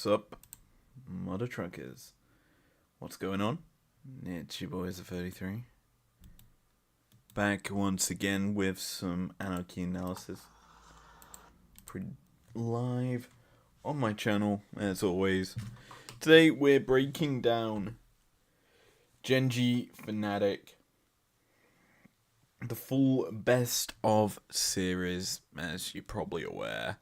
Sup, mother truckers? What's going on? It's your boys of 33. Back once again with some Anarchy analysis. Live on my channel, as always. Today we're breaking down GenG FNATIC, the full best of series, as you're probably aware.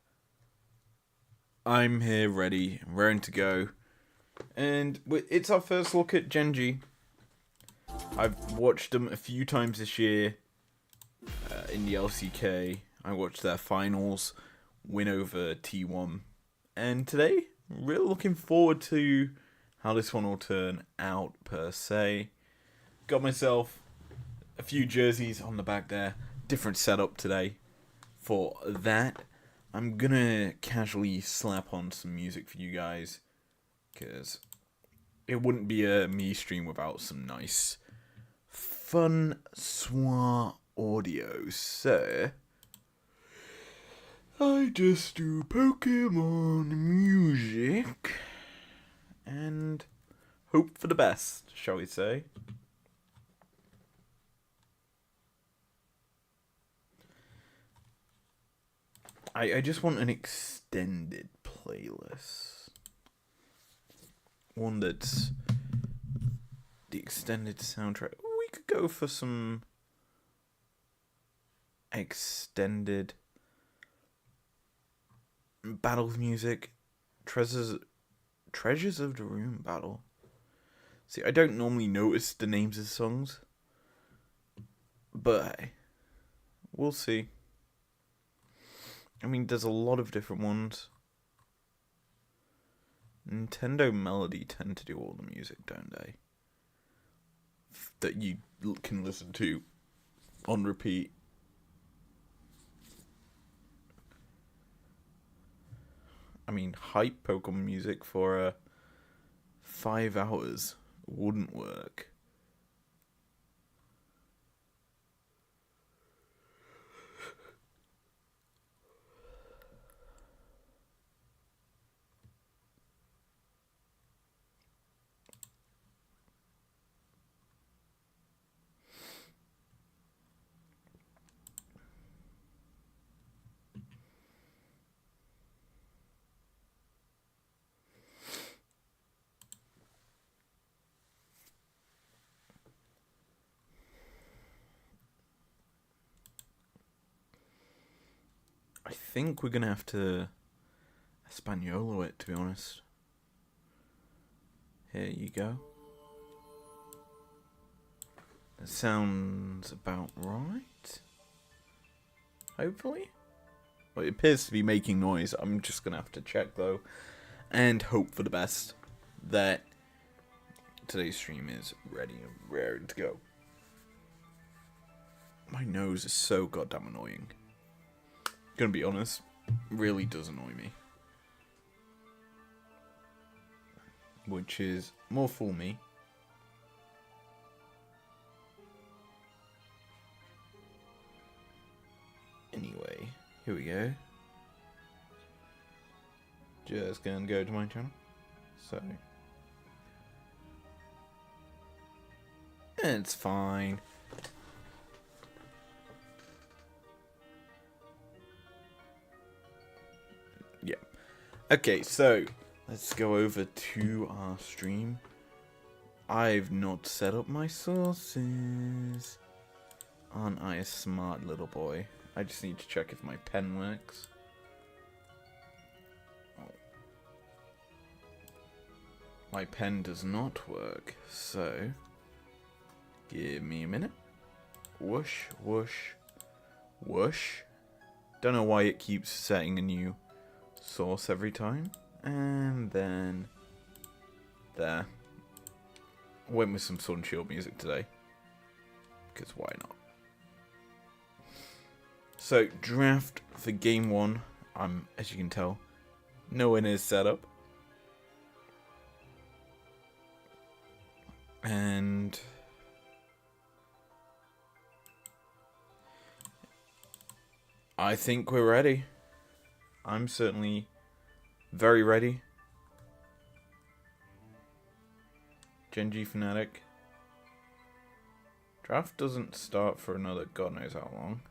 I'm here ready, raring to go. And it's our first look at GenG. I've watched them a few times this year in the LCK. I watched their finals win over T1. And today, really looking forward to how this one will turn out per se. Got myself a few jerseys on the back there. Different setup today for that. I'm gonna casually slap on some music for you guys, because it wouldn't be a me stream without some nice, fun, soir audio. So, I just do Pokemon music and hope for the best, shall we say. I just want an extended playlist. One that's the extended soundtrack. We could go for some extended battles music. Treasures of the Room battle. See, I don't normally notice the names of songs, but hey, we'll see. I mean, there's a lot of different ones. Nintendo Melody tend to do all the music, don't they? That you can listen to on repeat. I mean, hype Pokemon music for 5 hours wouldn't work. I think we're gonna have to Espanolo it, to be honest. Here you go. That sounds about right. Hopefully. Well, it appears to be making noise. I'm just gonna have to check though, and hope for the best that today's stream is ready and raring to go. My nose is so goddamn annoying. Gonna be honest, really does annoy me. Which is more for me. Anyway, here we go. Just gonna go to my channel. So, it's fine. Yeah. Okay, so let's go over to our stream. I've not set up my sources. Aren't I a smart little boy? I just need to check if my pen works. Oh. My pen does not work, so give me a minute. Whoosh, whoosh, whoosh. Don't know why it keeps setting a new source every time. And then there. Went with some Sun Shield music today, because why not? So, draft for game 1. As you can tell, no one is set up. And I think we're ready. I'm certainly very ready. GenG FNATIC. Draft doesn't start for another god knows how long.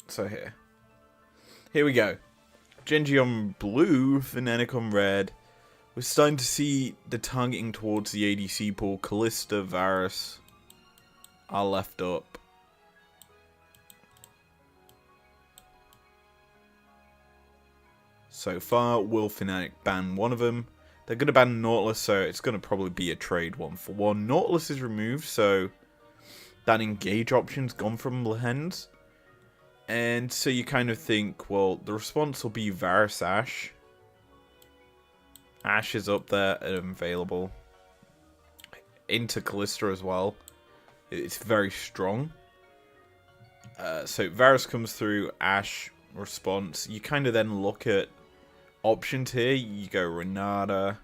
So here we go. GenG on blue, FNATIC on red. We're starting to see the targeting towards the ADC pool. Kalista, Varus are left up. So far, will FNATIC ban one of them? They're going to ban Nautilus, so it's going to probably be a trade 1-for-1. Nautilus is removed, so that engage option's gone from Lehens. And so you kind of think, well, the response will be Varus Ashe. Ashe is up there and available. Into Kalista as well. It's very strong. So Varus comes through, Ashe response. You kind of then look at options here. You go Renata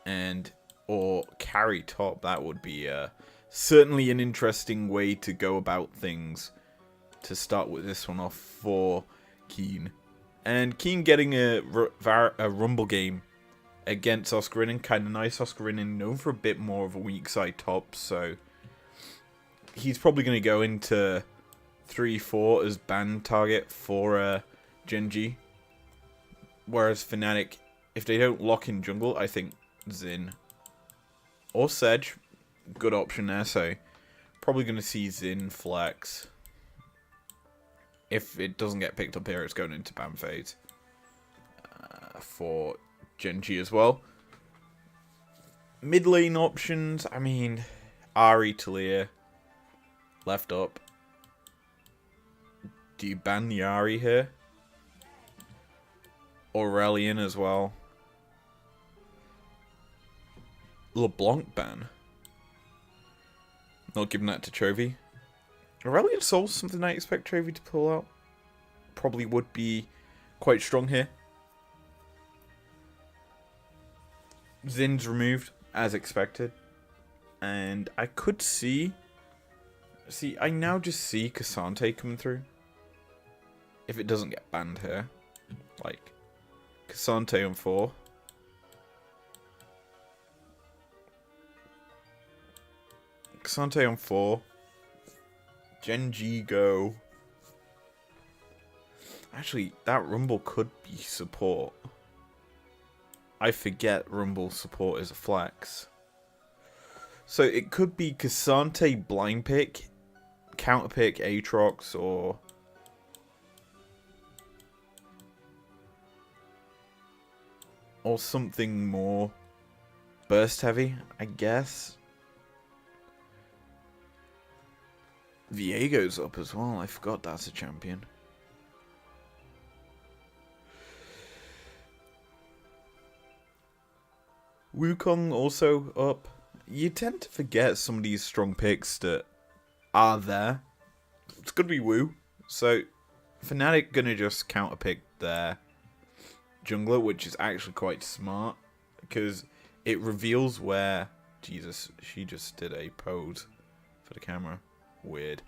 and or carry top. That would be certainly an interesting way to go about things to start with this one off for Keen. And Keen getting a Rumble game against Oscarinin. Kind of nice. Oscarinin known for a bit more of a weak side top, so he's probably going to go into 3-4 as ban target for GenG. Whereas FNATIC, if they don't lock in jungle, I think Xin or Sedge, good option there. So probably going to see Xin flex. If it doesn't get picked up here, it's going into ban phase for GenG as well. Mid lane options, I mean, Ahri, Talia, left up. Do you ban the Ahri here? Aurelian as well. LeBlanc ban. Not giving that to Chovy. Aurelian Soul's something I expect Chovy to pull out. Probably would be quite strong here. Zin's removed, as expected. And I could see... I now just see Cassante coming through. If it doesn't get banned here. Like, Cassante on 4. Cassante on 4. GenG go. Actually, that Rumble could be support. I forget Rumble support is a flex. So it could be Cassante blind pick, counter pick Aatrox, or something more burst heavy, I guess. Viego's up as well. I forgot that's a champion. Wukong also up. You tend to forget some of these strong picks that are there. It's going to be Wu. So, FNATIC going to just counter pick their jungler, which is actually quite smart. Because it reveals where... Jesus, she just did a pose for the camera. Weird.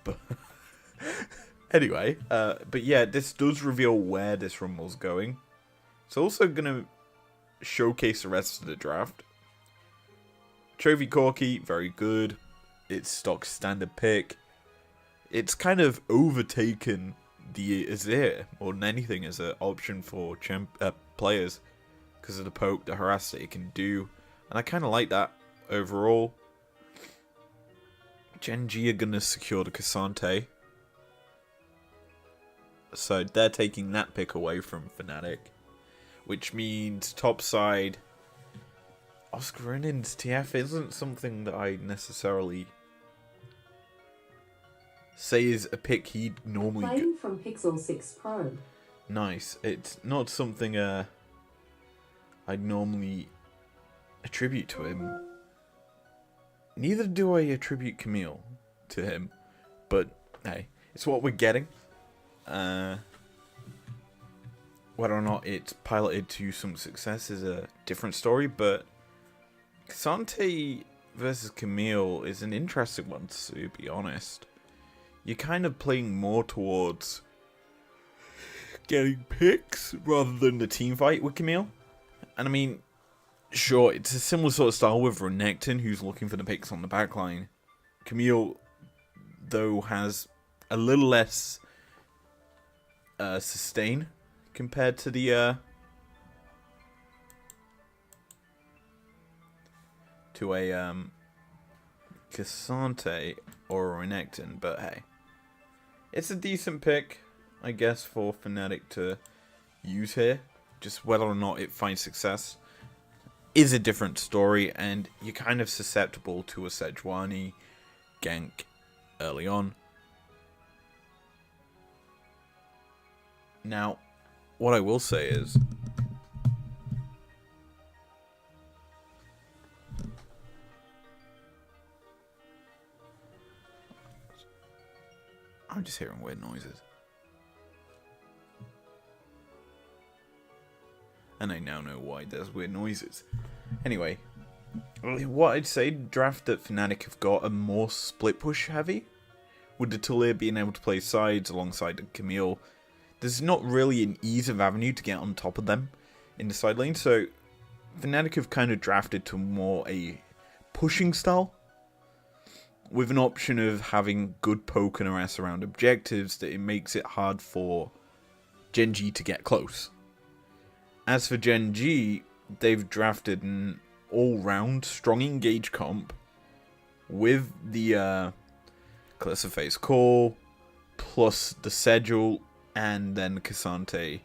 But anyway, but yeah, this does reveal where this Rumble's going. It's also going to showcase the rest of the draft. Chovy Corki, very good. It's stock standard pick. It's kind of overtaken the Azir more than anything as an option for players because of the poke, the harass that it can do. And I kind of like that overall. GenG are going to secure the Cassante. So they're taking that pick away from FNATIC. Which means topside, Oscarinin's TF isn't something that I necessarily say is a pick he'd normally Playing from Pixel 6 Pro. Nice. It's not something I'd normally attribute to him. Neither do I attribute Camille to him. But, hey, it's what we're getting. Whether or not it's piloted to some success is a different story, but Cassante versus Camille is an interesting one, to be honest. You're kind of playing more towards getting picks rather than the team fight with Camille. And I mean, sure, it's a similar sort of style with Renekton, who's looking for the picks on the backline. Camille, though, has a little less sustain compared to the to a Cassante or a Renekton, but hey, it's a decent pick, I guess, for FNATIC to use here. Just whether or not it finds success is a different story, and you're kind of susceptible to a Sejuani gank early on. Now, what I will say is, I'm just hearing weird noises. And I now know why there's weird noises. Anyway, what I'd say, draft that FNATIC have got are more split push heavy. With the Talia being able to play sides alongside the Camille, there's not really an ease of avenue to get on top of them in the side lane. So FNATIC have kind of drafted to more a pushing style, with an option of having good poke and harass around objectives that it makes it hard for GenG to get close. As for GenG, they've drafted an all-round strong engage comp with the Calissa Face Call, plus the Sigil, and then Cassante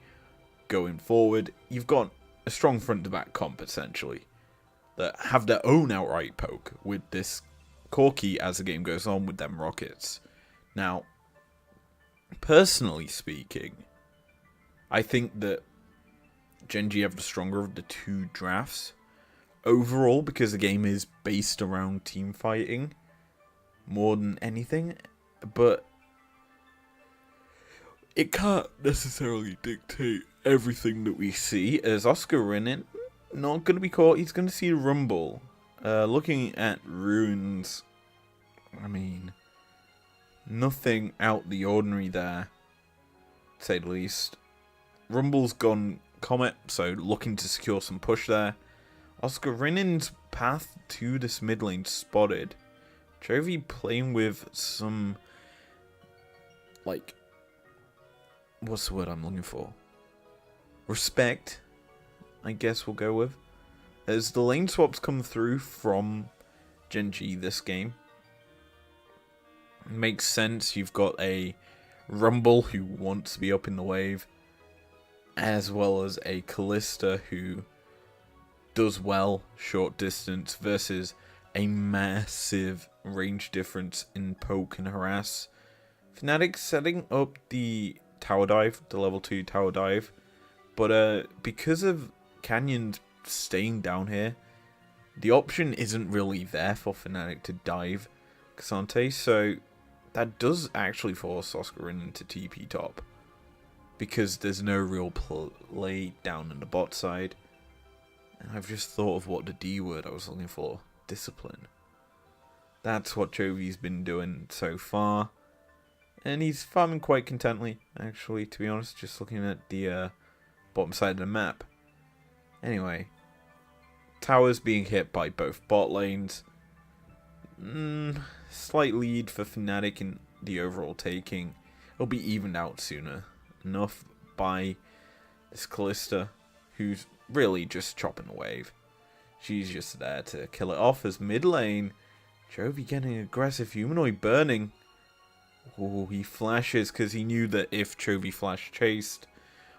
going forward. You've got a strong front-to-back comp, essentially, that have their own outright poke with this Corki as the game goes on with them rockets. Now, personally speaking, I think that GenG have the stronger of the two drafts overall, because the game is based around team fighting more than anything, but it can't necessarily dictate everything that we see, as Oscar Renin not going to be caught. He's going to see a Rumble. Looking at runes, I mean, nothing out the ordinary there, to say the least. Rumble's gone Comet, so looking to secure some push there. Oscar Renin's path to this mid lane spotted. Chovy playing with some, like, what's the word I'm looking for? Respect, I guess we'll go with. As the lane swaps come through from GenG this game, it makes sense. You've got a Rumble who wants to be up in the wave, as well as a Callista who does well short distance versus a massive range difference in poke and harass. FNATIC setting up the tower dive, the level 2 tower dive, but because of Canyon's staying down here, the option isn't really there for FNATIC to dive Cassante, so that does actually force Oscar Renin to TP top, because there's no real play down in the bot side. And I've just thought of what the D word I was looking for. Discipline. That's what Chovy's been doing so far. And he's farming quite contently, actually, to be honest, just looking at the bottom side of the map. Anyway, towers being hit by both bot lanes. Slight lead for FNATIC in the overall taking. It'll be evened out sooner enough by this Callista, who's really just chopping the wave. She's just there to kill it off. As mid lane, Chovy getting aggressive, humanoid burning. Oh, he flashes because he knew that if Chovy flash chased,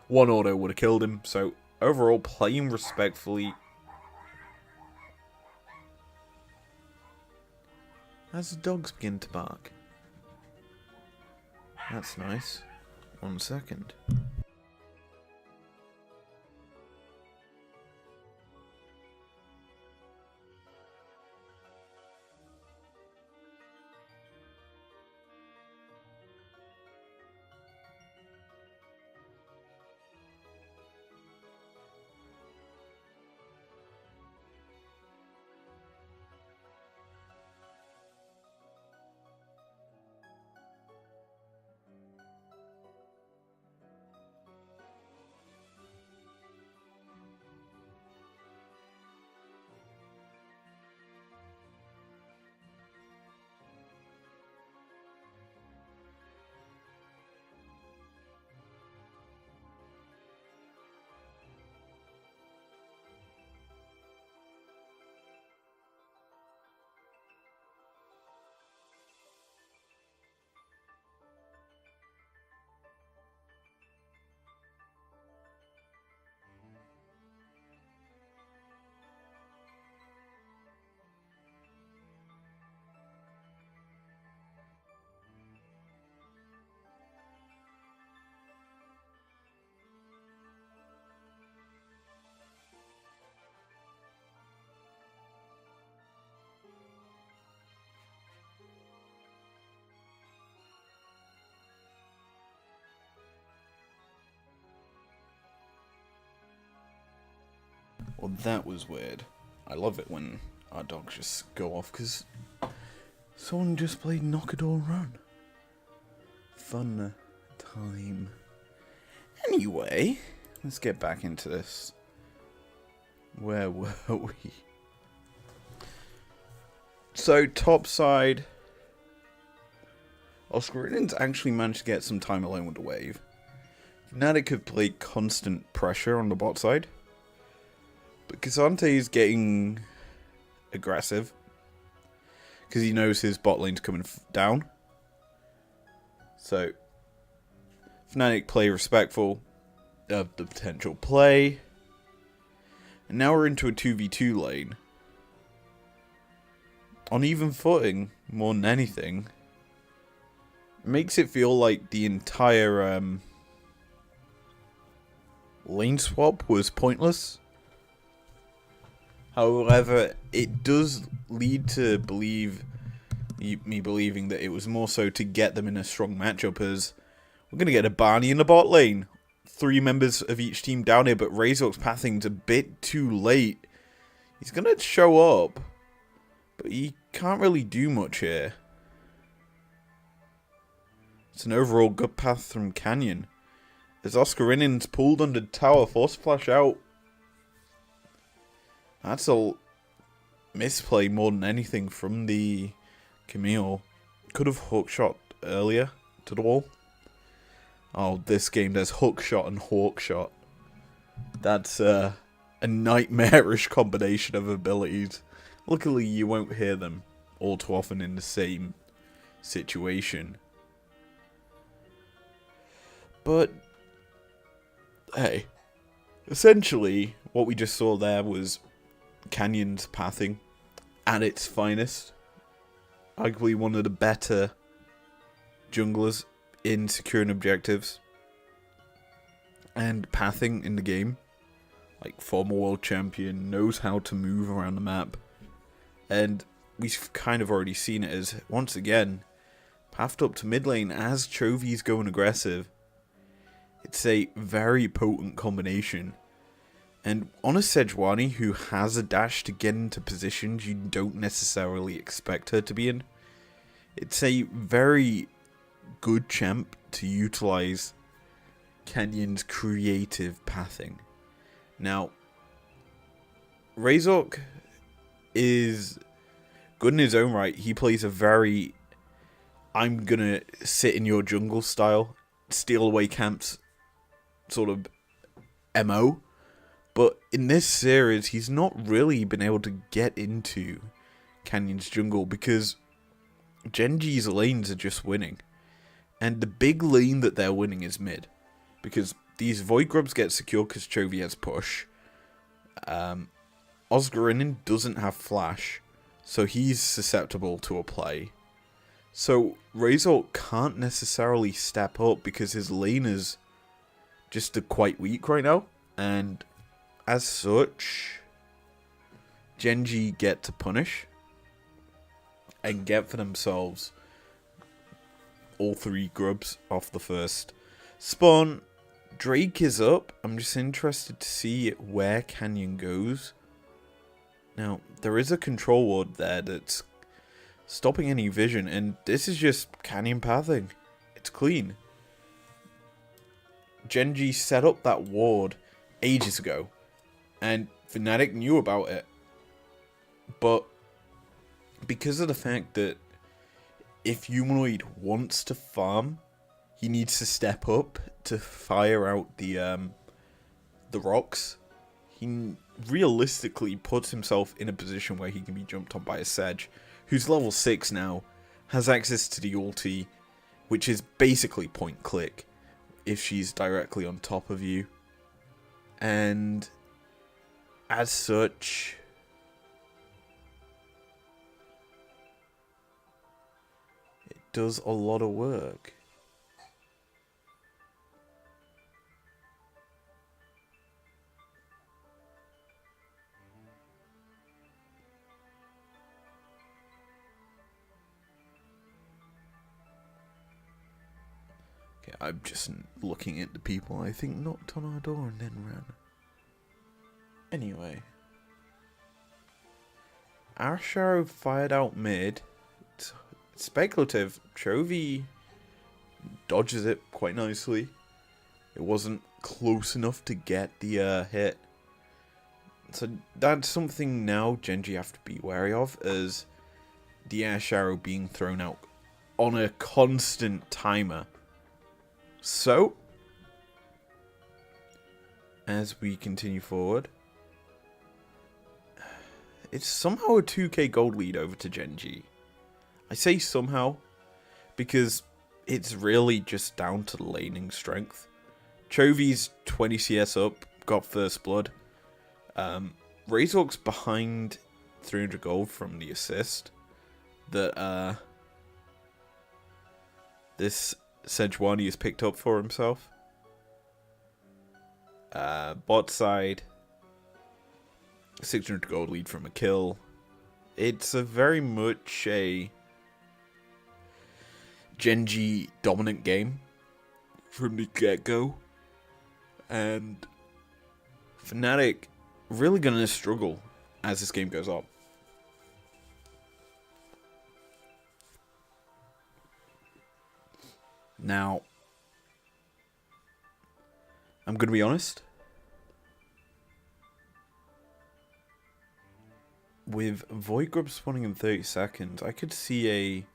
one auto would have killed him. So overall, playing respectfully. As the dogs begin to bark. That's nice. 1 second. Well, that was weird. I love it when our dogs just go off because someone just played Knockador Run. Fun time. Anyway, let's get back into this. Where were we? So, top side. Oscarinen's actually managed to get some time alone with the wave. FNATIC have played constant pressure on the bot side. But Casante is getting aggressive. Because he knows his bot lane's coming down. So, FNATIC play respectful of the potential play. And now we're into a 2v2 lane. On even footing, more than anything. It makes it feel like the entire lane swap was pointless. However, it does lead to me believing that it was more so to get them in a strong matchup, as we're going to get a Barney in the bot lane. 3 members of each team down here, but Razor's pathing's a bit too late. He's going to show up, but he can't really do much here. It's an overall good path from Canyon. As Oscarinen's pulled under tower, force flash out. That's a misplay more than anything from the Camille. Could have hookshot earlier to the wall. Oh, this game there's hookshot and hawkshot. That's a nightmarish combination of abilities. Luckily, you won't hear them all too often in the same situation. But, hey, essentially, what we just saw there was Canyon's pathing at its finest. Arguably one of the better junglers in securing objectives and pathing in the game. Like, former world champion, knows how to move around the map. And we've kind of already seen it as, once again, pathed up to mid lane as Chovy's going aggressive. It's a very potent combination. And on a Sejuani who has a dash to get into positions you don't necessarily expect her to be in, it's a very good champ to utilize Canyon's creative pathing. Now, Razork is good in his own right. He plays a very, I'm gonna sit in your jungle style, steal away camps sort of MO. But in this series, he's not really been able to get into Canyon's jungle because GenG's lanes are just winning. And the big lane that they're winning is mid. Because these Void Grubs get secure because Chovy has push. Oscarinen doesn't have flash, so he's susceptible to a play. So Razor can't necessarily step up because his lane is just quite weak right now. And as such, GenG get to punish and get for themselves all 3 grubs off the first spawn. Drake is up. I'm just interested to see where Canyon goes. Now, there is a control ward there that's stopping any vision, and this is just Canyon pathing. It's clean. GenG set up that ward ages ago, and FNATIC knew about it. But because of the fact that if Humanoid wants to farm, he needs to step up to fire out the rocks. He realistically puts himself in a position where he can be jumped on by a Sedge, who's level 6 now, has access to the ulti, which is basically point click if she's directly on top of you. And as such, it does a lot of work. Okay, I'm just looking at the people I think knocked on our door and then ran. Anyway. Arrow fired out mid. It's speculative. Chovy dodges it quite nicely. It wasn't close enough to get the hit. So that's something now GenG have to be wary of, as the arrow being thrown out on a constant timer. So, as we continue forward, it's somehow a 2k gold lead over to GenG. I say somehow because it's really just down to the laning strength. Chovy's 20 CS up, got first blood. Razork's behind 300 gold from the assist that this Sejuani has picked up for himself. Bot side, 600 gold lead from a kill. It's a very much a GenG dominant game from the get-go. And FNATIC really going to struggle as this game goes on. Now, I'm going to be honest. With Void Grub spawning in 30 seconds, I could see a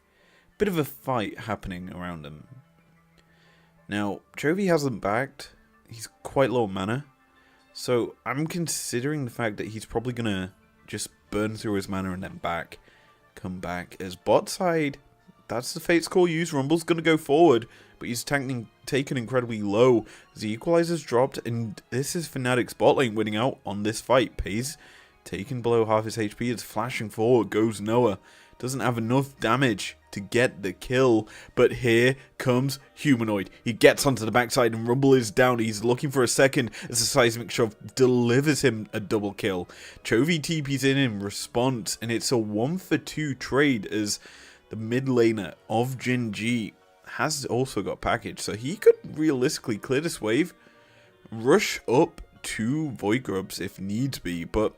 bit of a fight happening around him. Now, Chovy hasn't backed. He's quite low mana. So, I'm considering the fact that he's probably going to just burn through his mana and then come back. As bot side, that's the Fate's Call use. Rumble's going to go forward, but he's taken incredibly low as the equalizer's dropped, and this is FNATIC's bot lane winning out on this fight. Pays taken below half his HP, it's flashing forward, goes Noah. Doesn't have enough damage to get the kill, but here comes Humanoid. He gets onto the backside and Rumble is down. He's looking for a second as the Seismic Shove delivers him a double kill. Chovy TP's in response, and it's a 1-for-2 trade as the mid laner of GenG has also got package, so he could realistically clear this wave, rush up to Void Grubs if needs be, but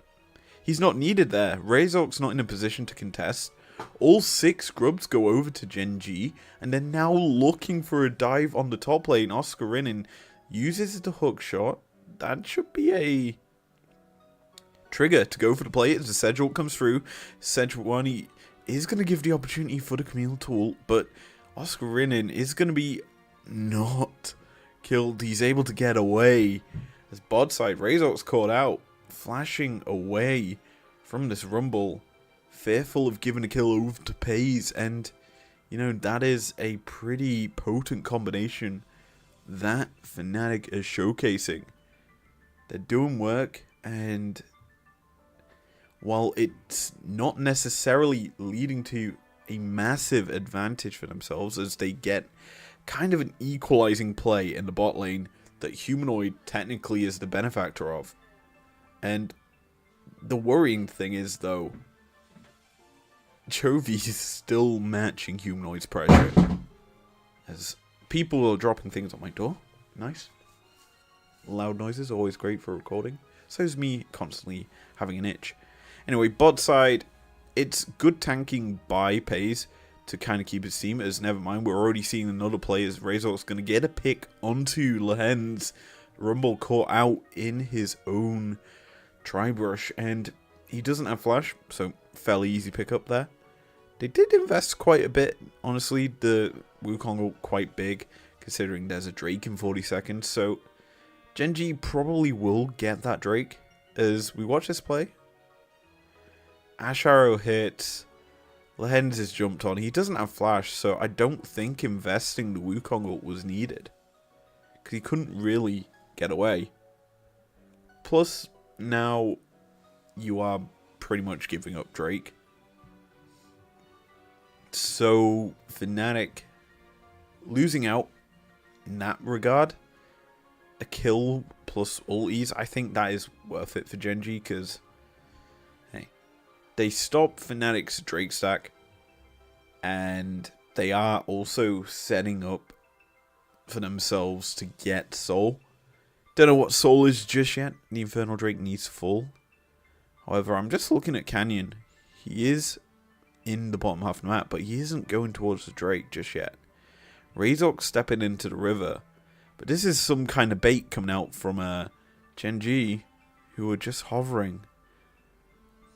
he's not needed there. Razork's not in a position to contest. All 6 Grubs go over to GenG, and they're now looking for a dive on the top lane. Oscarinin uses the hook shot. That should be a trigger to go for the play as the Sedgwick comes through. Sejuani is going to give the opportunity for the Camille tool, but Oscarinin is going to be not killed. He's able to get away as bot side Razork's caught out, flashing away from this Rumble, fearful of giving a kill over to Pays, and you know, that is a pretty potent combination that FNATIC is showcasing. They're doing work, and while it's not necessarily leading to a massive advantage for themselves as they get kind of an equalizing play in the bot lane that Humanoid technically is the benefactor of. And the worrying thing is, though, Chovy is still matching Humanoid's pressure. As people are dropping things on my door. Nice. Loud noises, always great for recording. So is me constantly having an itch. Anyway, bot side, it's good tanking by Pays to kind of keep his team, as never mind, we're already seeing another play as Razor's going to get a pick onto Lehen's. Rumble caught out in his own Tri-Brush, and he doesn't have flash, so fairly easy pick up there. They did invest quite a bit, honestly. The Wukong quite big, considering there's a Drake in 40 seconds, so GenG probably will get that Drake as we watch this play. Ash Arrow hits. Lehens is jumped on. He doesn't have flash, so I don't think investing the Wukong ult was needed, because he couldn't really get away. Plus, now you are pretty much giving up Drake. So, FNATIC losing out in that regard. A kill plus ulties, I think that is worth it for GenG, because hey, they stop FNATIC's Drake stack, and they are also setting up for themselves to get Soul. Don't know what Soul is just yet. The Infernal Drake needs to fall. However, I'm just looking at Canyon. He is in the bottom half of the map, but he isn't going towards the Drake just yet. Razork stepping into the river. But this is some kind of bait coming out from GenG, who are just hovering.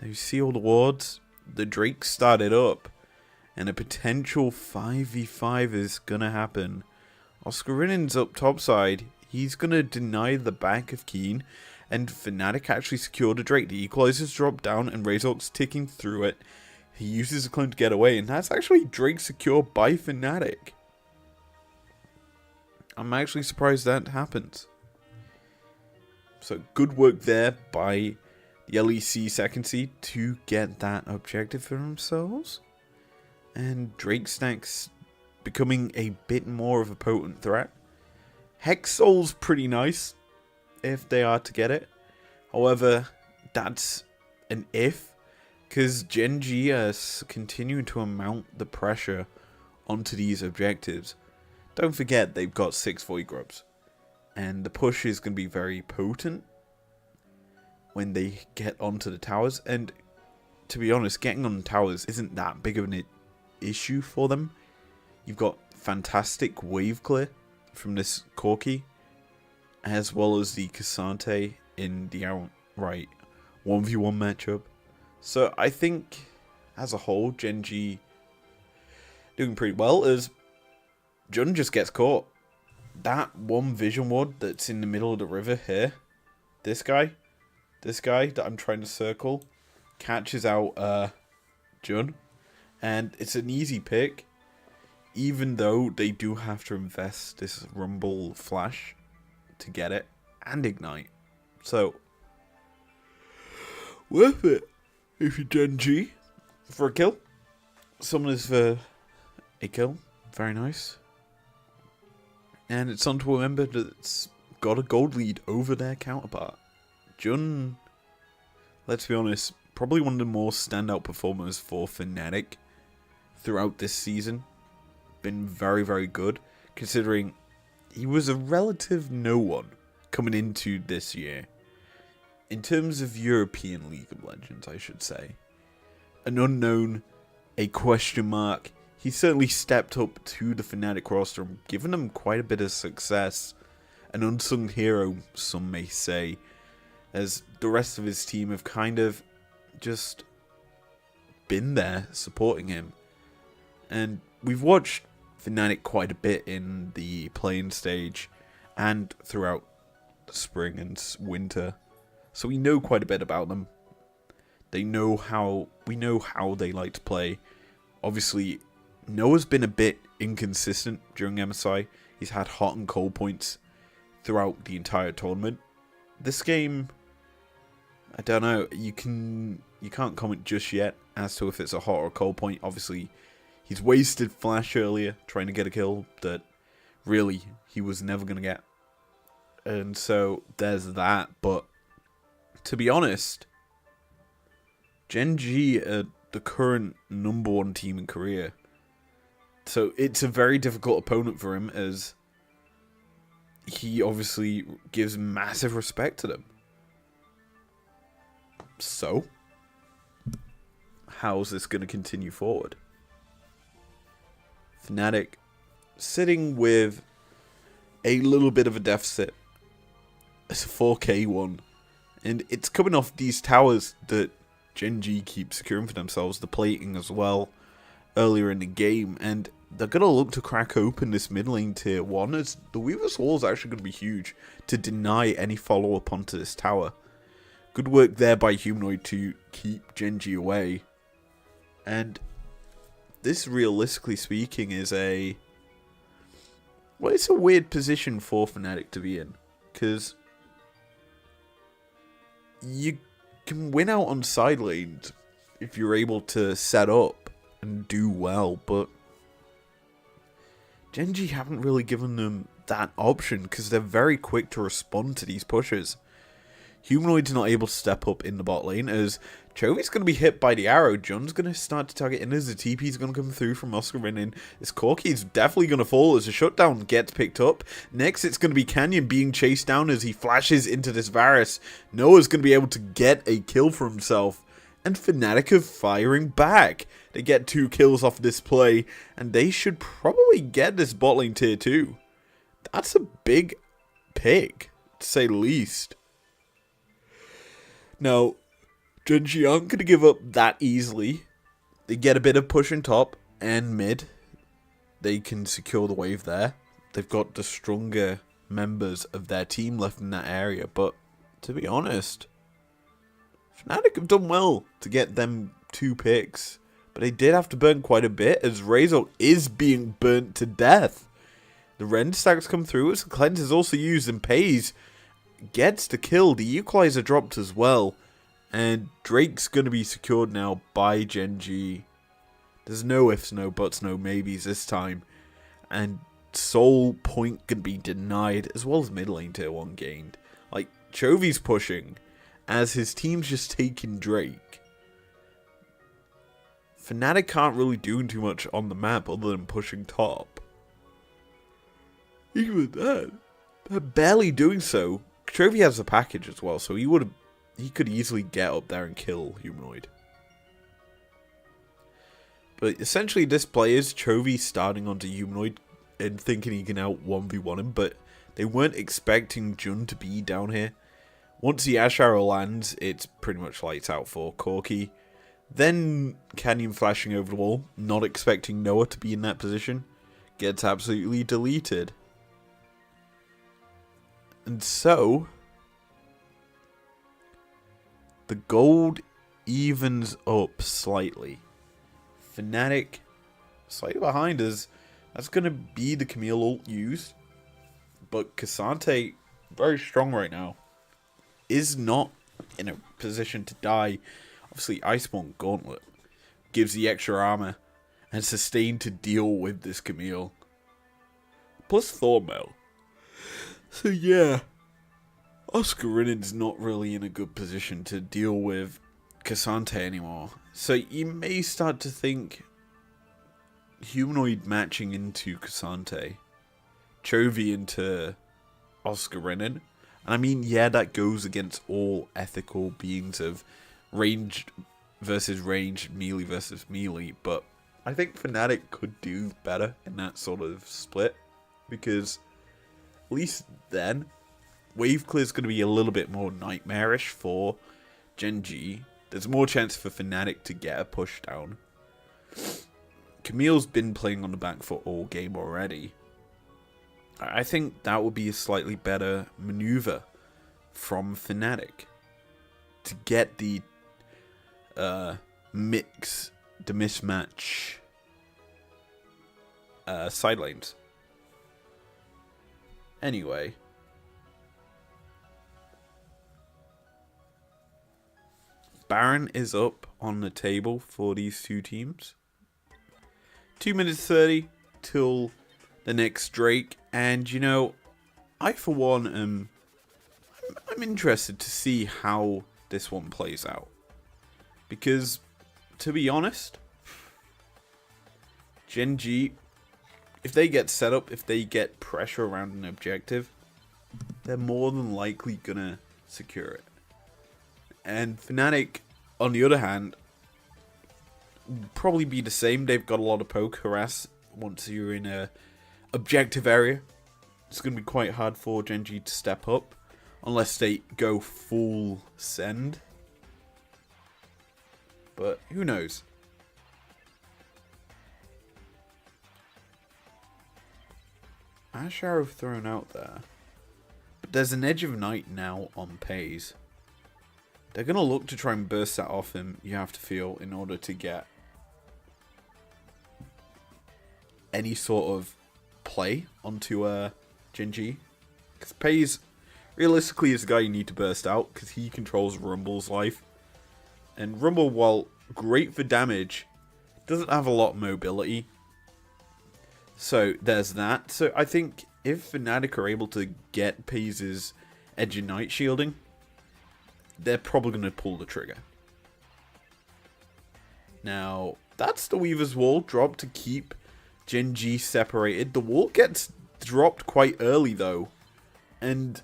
Now you see all the wards. The Drake started up. And a potential 5v5 is going to happen. Oscarinen's up topside. He's going to deny the back of Keen. And FNATIC actually secured a Drake. The equalizers drop down and Razork's ticking through it. He uses a clone to get away. And that's actually Drake secured by FNATIC. I'm actually surprised that happens. So good work there by the LEC second seed to get that objective for themselves. And Drake Stack's becoming a bit more of a potent threat. Hex Soul's pretty nice if they are to get it. However, that's an if, because GenG is continuing to amount the pressure onto these objectives. Don't forget they've got 6 void grubs, and the push is going to be very potent when they get onto the towers. And to be honest, getting on the towers isn't that big of an issue for them. You've got fantastic wave clear from this Corki, as well as the Cassante in the outright 1v1 matchup. So I think as a whole, GenG doing pretty well, as Jun just gets caught. That one vision ward that's in the middle of the river here, this guy that I'm trying to circle, catches out Jun, and it's an easy pick, even though they do have to invest this Rumble Flash to get it, and Ignite. So, worth it if you're GenG for a kill. Summoners for a kill, very nice. And it's on to a member that's got a gold lead over their counterpart. Jun, let's be honest, probably one of the more standout performers for FNATIC throughout this season. Been very, very good, considering he was a relative no one coming into this year. In terms of European League of Legends, I should say. An unknown, a question mark. He certainly stepped up to the FNATIC roster and given them quite a bit of success. An unsung hero, some may say, as the rest of his team have kind of just been there supporting him. And we've watched FNATIC quite a bit in the playing stage and throughout the spring and winter. So we know quite a bit about them. We know how they like to play. Obviously, Noah's been a bit inconsistent during MSI. He's had hot and cold points throughout the entire tournament. This game, I don't know. You can't comment just yet as to if it's a hot or a cold point. Obviously, he's wasted Flash earlier trying to get a kill that really he was never going to get. And so there's that. But to be honest, GenG are the current #1 team in Korea. So it's a very difficult opponent for him, as he obviously gives massive respect to them. So, how's this going to continue forward? FNATIC sitting with a little bit of a deficit. It's a 4K one. And it's coming off these towers that GenG keep securing for themselves, the plating as well, earlier in the game. And they're going to look to crack open this mid lane tier 1, as the Weaver's Wall is actually going to be huge to deny any follow-up onto this tower. Good work there by Humanoid to keep GenG away. And this, realistically speaking, is a... well, it's a weird position for FNATIC to be in, because you can win out on side lanes if you're able to set up and do well, but GenG haven't really given them that option, because they're very quick to respond to these pushes. Humanoid's not able to step up in the bot lane as Chovy's going to be hit by the arrow. Jun's going to start to target in as the TP's going to come through from Oscar Rinnin. This Corki's definitely going to fall as a shutdown gets picked up. Next, it's going to be Canyon being chased down as he flashes into this Varus. Noah's going to be able to get a kill for himself. And FNATIC are firing back. They get 2 kills off this play, and they should probably get this bot lane tier 2. That's a big pick, to say the least. Now, GenG aren't going to give up that easily. They get a bit of push in top and mid. They can secure the wave there. They've got the stronger members of their team left in that area, but to be honest, FNATIC have done well to get them 2 picks, but they did have to burn quite a bit as Razor is being burnt to death. The rend stacks come through as the cleanse is also used and Pays gets the kill. The equalizer dropped as well, and Drake's going to be secured now by GenG. There's no ifs, no buts, no maybes this time, and Soul point can be denied as well as mid lane tier 1 gained. Like, Chovy's pushing as his team's just taking Drake. FNATIC can't really do too much on the map other than pushing top. Even with that, they're barely doing so. Chovy has a package as well, so he could easily get up there and kill Humanoid. But essentially this play is Chovy starting onto Humanoid and thinking he can out 1v1 him, but they weren't expecting Jun to be down here. Once the Ash Arrow lands, it's pretty much lights out for Corki. Then Canyon flashing over the wall, not expecting Noah to be in that position, gets absolutely deleted. And so, the gold evens up slightly. FNATIC slightly behind us. That's going to be the Camille ult used. But Cassante, very strong right now, is not in a position to die. Obviously, Iceborne Gauntlet gives the extra armor and sustain to deal with this Camille. Plus Thornmail. So yeah, Oscar Rinnan's not really in a good position to deal with Cassante anymore. So you may start to think Humanoid matching into Cassante, Chovy into Oscar Rinnan. And I mean, yeah, that goes against all ethical beings of ranged versus ranged, melee versus melee, but I think FNATIC could do better in that sort of split, because at least then, wave clear is going to be a little bit more nightmarish for GenG. There's more chance for FNATIC to get a push down. Camille's been playing on the back foot all game already. I think that would be a slightly better maneuver from FNATIC to get the mismatch side lanes. Anyway, Baron is up on the table for these 2 teams. 2 minutes 30 till the next Drake, and you know, I for one I'm interested to see how this one plays out, because to be honest, GenG, if they get set up, if they get pressure around an objective, they're more than likely gonna secure it. And FNATIC, on the other hand, would probably be the same. They've got a lot of poke harass once you're in a objective area. It's gonna be quite hard for GenG to step up unless they go full send. But who knows? Ash Arrow thrown out there. But there's an Edge of Night now on Pays. They're going to look to try and burst that off him, you have to feel, in order to get any sort of play onto GenG. Because Pays, realistically, is the guy you need to burst out, because he controls Rumble's life. And Rumble, while great for damage, doesn't have a lot of mobility. So there's that. So I think if FNATIC are able to get Pays' Edge of Night shielding, they're probably going to pull the trigger. Now, that's the Weaver's Wall dropped to keep GenG separated. The wall gets dropped quite early, though. And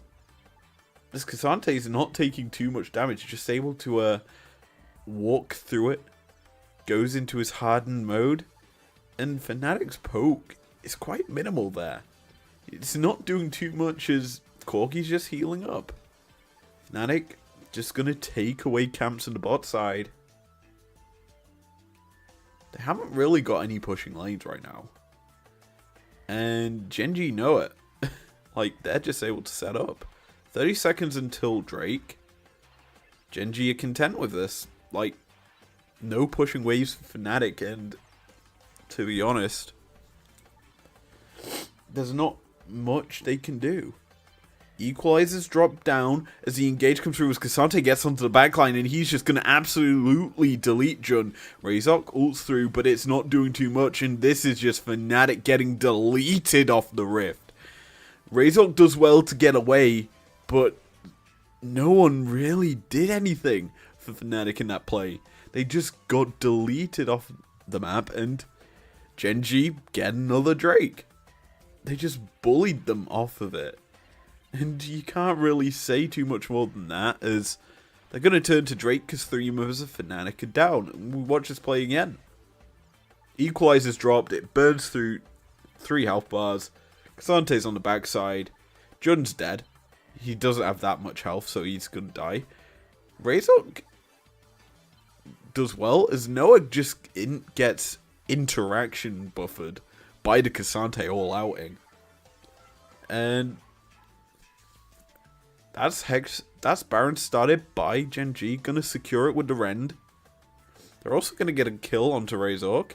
this Cassante is not taking too much damage. Just able to walk through it. Goes into his hardened mode. And FNATIC's poke is quite minimal there. It's not doing too much as Corki's just healing up. FNATIC just going to take away camps on the bot side. They haven't really got any pushing lanes right now. And GenG know it. Like, they're just able to set up. 30 seconds until Drake. GenG are content with this. Like, no pushing waves for FNATIC. And, to be honest, there's not much they can do. Equalizers drop down as the engage comes through as Cassante gets onto the backline and he's just going to absolutely delete Jun. Razok ults through, but it's not doing too much, and this is just FNATIC getting deleted off the rift. Razok does well to get away, but no one really did anything for FNATIC in that play. They just got deleted off the map, and GenG get another Drake. They just bullied them off of it. And you can't really say too much more than that, as they're going to turn to Drake because 3 members of FNATIC are down. And we watch this play again. Equalizer's dropped, it burns through 3 health bars. Cassante's on the backside. Jun's dead. He doesn't have that much health, so he's going to die. Razok does well, as Noah just gets interaction buffered by the Cassante all outing. And that's Baron started by GenG, gonna secure it with the Rend. They're also gonna get a kill onto Razork.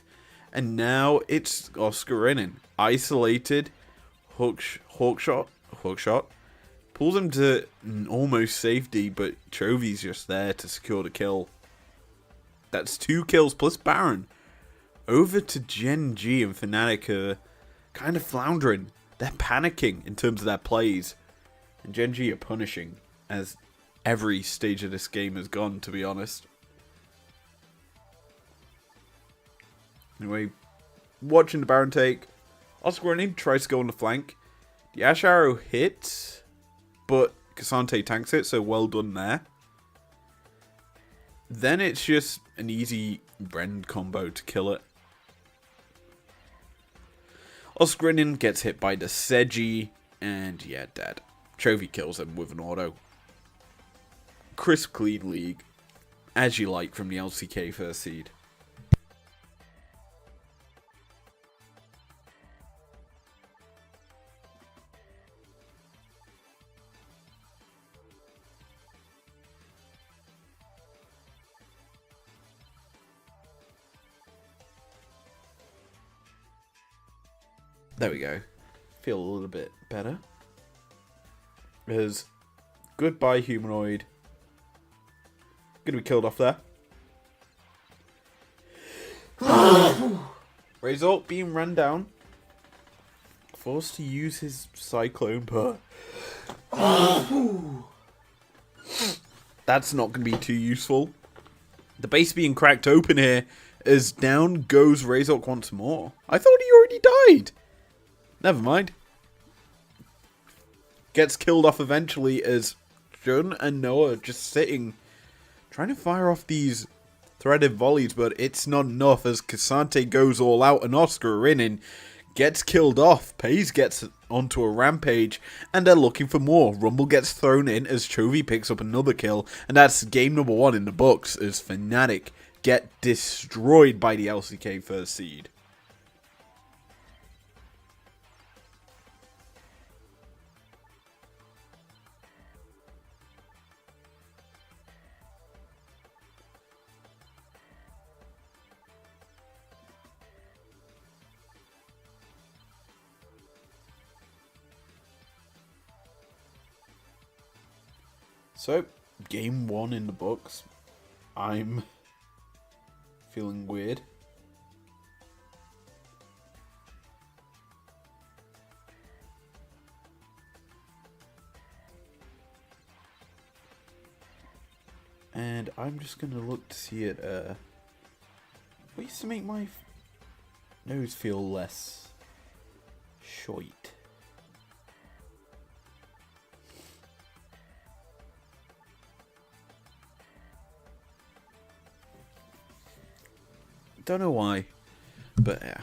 And now it's Oscarinin. Isolated, hookshot. Pulls him to almost safety, but Chovy's just there to secure the kill. That's 2 kills plus Baron. Over to GenG, and FNATIC are kind of floundering. They're panicking in terms of their plays. And GenG are punishing, as every stage of this game has gone, to be honest. Anyway, watching the Baron take. Oscarinin tries to go on the flank. The Ash Arrow hits, but Cassante tanks it, so well done there. Then it's just an easy Rend combo to kill it. Oscarinin gets hit by the Seji, and yeah, dead. Chovy kills him with an auto. Crisp clean league, as you like from the LCK first seed. There we go. Feel a little bit better. As goodbye humanoid. Gonna be killed off there. Razork being run down. Forced to use his cyclone, but that's not gonna be too useful. The base being cracked open here as down goes Razork once more. I thought he already died. Never mind. Gets killed off eventually as Jun and Noah just sitting, trying to fire off these threaded volleys, but it's not enough as Cassante goes all out and Oscarinin gets killed off. Pays gets onto a rampage and they're looking for more. Rumble gets thrown in as Chovy picks up another kill, and that's game number 1 in the books as FNATIC get destroyed by the LCK first seed. So, game 1 in the books. I'm feeling weird. And I'm just gonna look to see it, ways to make my nose feel less shite. Don't know why, but yeah.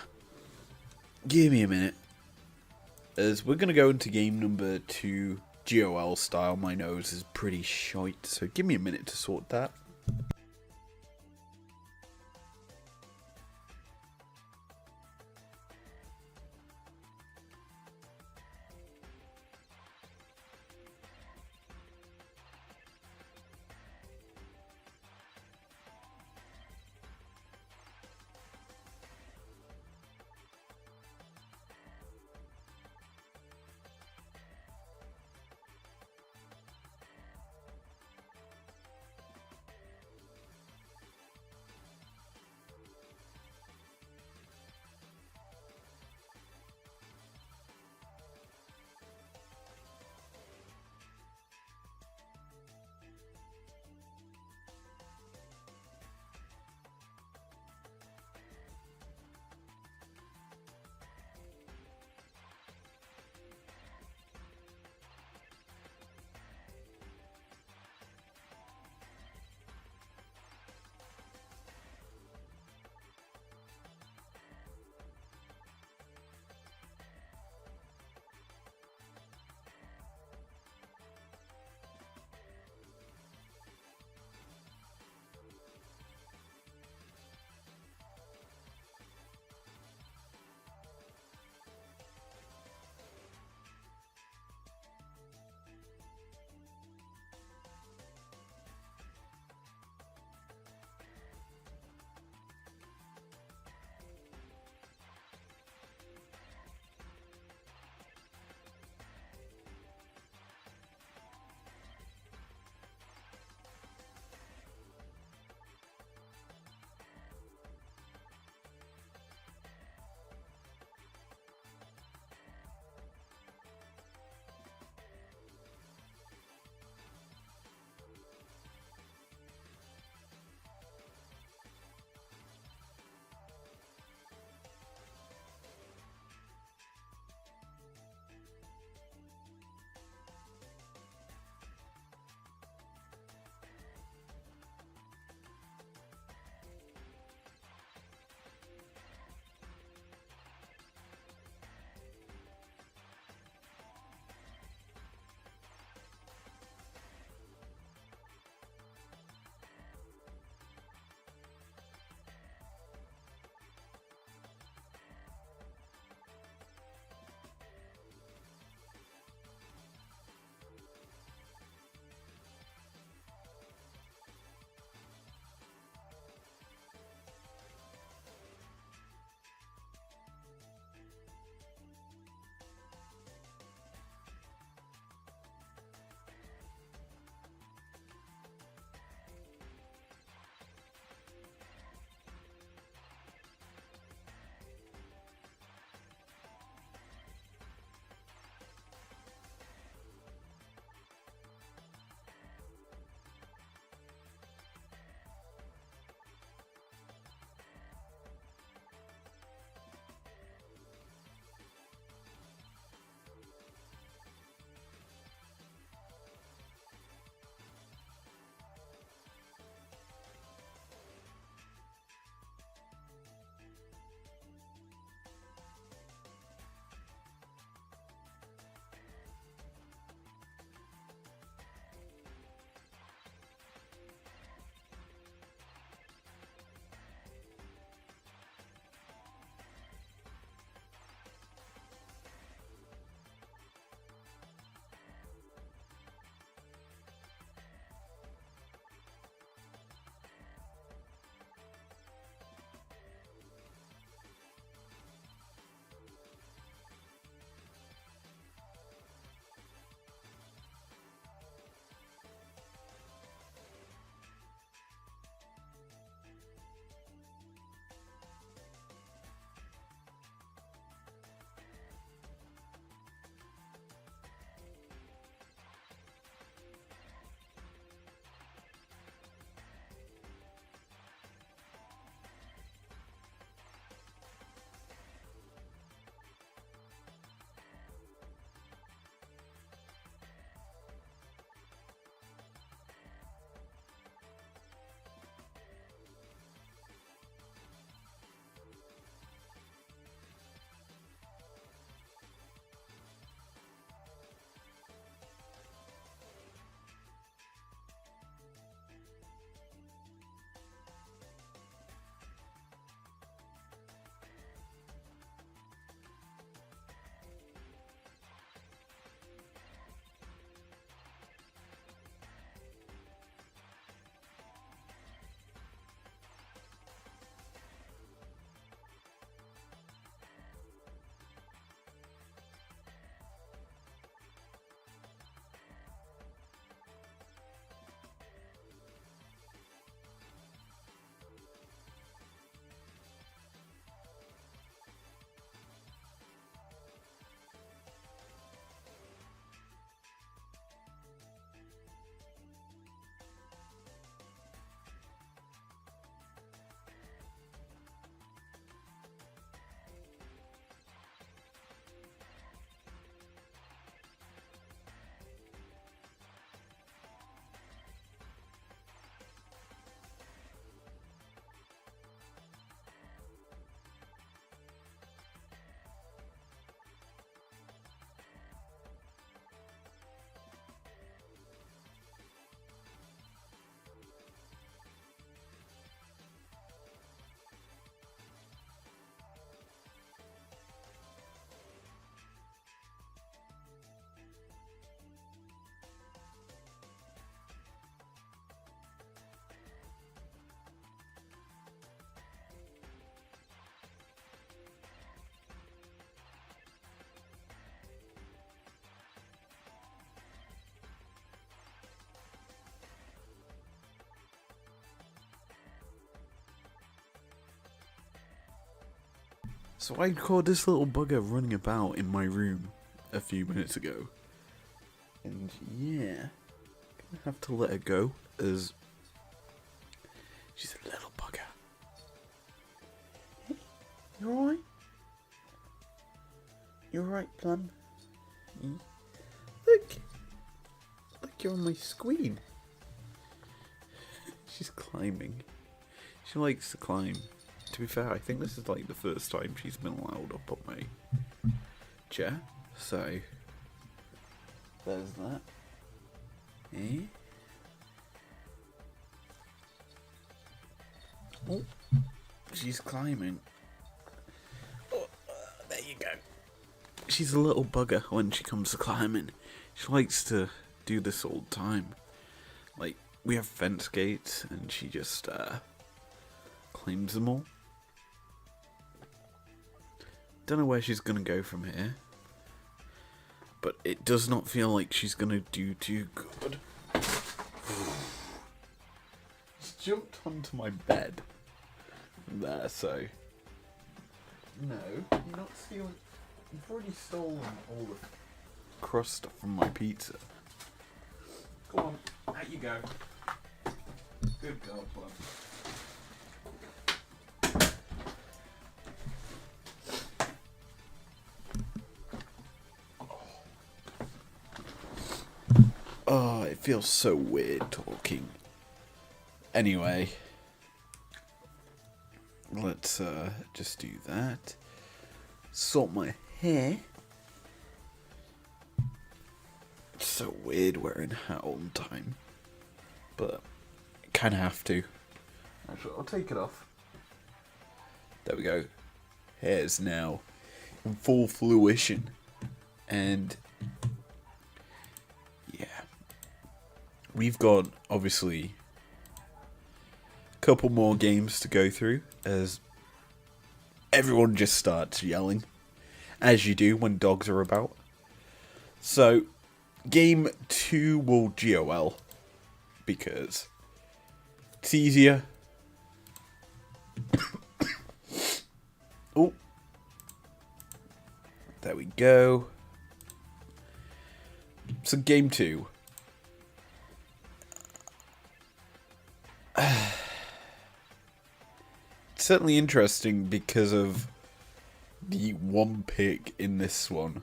Give me a minute, as we're gonna go into game number 2, GOL style. My nose is pretty shite, so give me a minute to sort that. So I caught this little bugger running about in my room a few minutes ago. And yeah, gonna have to let her go as she's a little bugger. Hey, you alright? You alright, Plum? Look! Look, you're on my screen. She's climbing. She likes to climb. To be fair, I think this is like the first time she's been allowed up on my chair. So, there's that. Eh? Oh, she's climbing. Oh, there you go. She's a little bugger when she comes to climbing. She likes to do this all the time. Like, we have fence gates and she just climbs them all. Don't know where she's gonna go from here, but it does not feel like she's gonna do too good. She's jumped onto my bed from there, so no, you're not stealing. You've already stolen all the crust from my pizza. Go on, out you go. Good girl, Plum. Oh, it feels so weird talking. Anyway, let's just do that. Sort my hair. It's so weird wearing a hat all the time, but I kind of have to. Actually, I'll take it off. There we go. Hair's now in full fruition, and yeah, we've got obviously a couple more games to go through as everyone just starts yelling, as you do when dogs are about. So, game 2 will GOL, because it's easier. Oh, there we go. So, game 2. It's certainly interesting because of the one pick in this one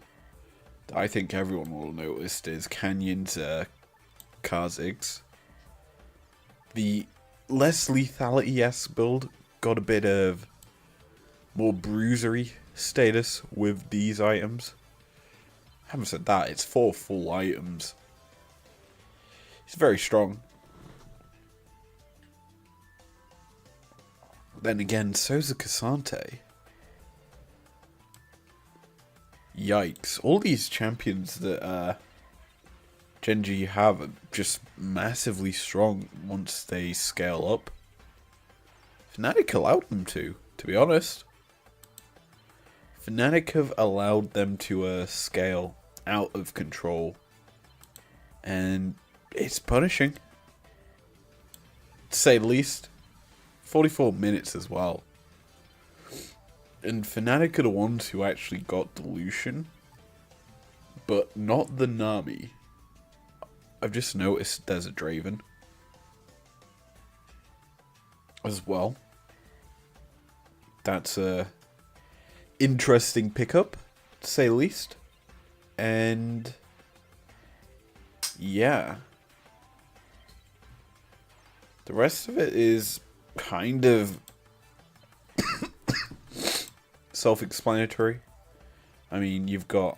that I think everyone will have noticed is Canyon's Khazigs. The less lethality-esque build got a bit of more bruisery status with these items. Having said that, it's 4 full items. It's very strong. Then again, so's a Cassante. Yikes. All these champions that GenG have are just massively strong once they scale up. FNATIC allowed them to be honest. FNATIC have allowed them to scale out of control. And it's punishing, to say the least. 44 minutes as well. And FNATIC are the ones who actually got dilution, but not the Nami. I've just noticed there's a Draven as well. That's a interesting pickup, to say the least. And yeah, the rest of it is kind of self-explanatory. I mean, you've got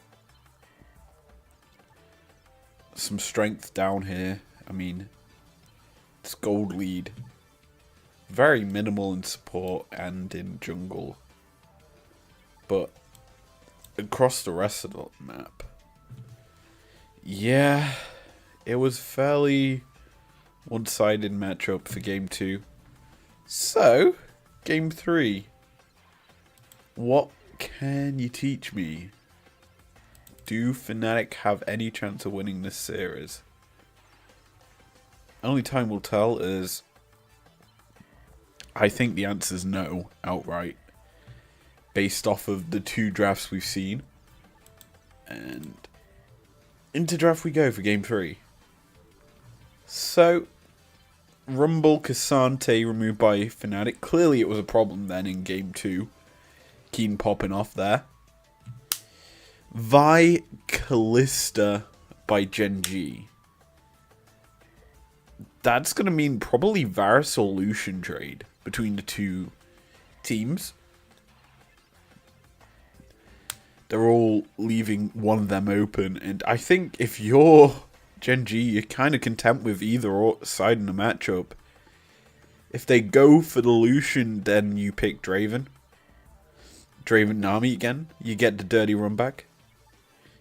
some strength down here. I mean, it's gold lead. Very minimal in support and in jungle. But across the rest of the map, yeah, it was fairly one-sided matchup for game 2. So, game 3. What can you teach me? Do FNATIC have any chance of winning this series? Only time will tell, as I think the answer is no, outright. based off of the 2 drafts we've seen. And into draft we go for game 3. So, Rumble Cassante removed by FNATIC. Clearly it was a problem then in game 2. Keen popping off there. Vi Callista by GenG. That's going to mean probably Varus or Lucian trade between the 2 teams. They're all leaving one of them open, and I think if you're GenG, you're kind of content with either side in the matchup. If they go for the Lucian, then you pick Draven. Draven Nami again, you get the dirty run back.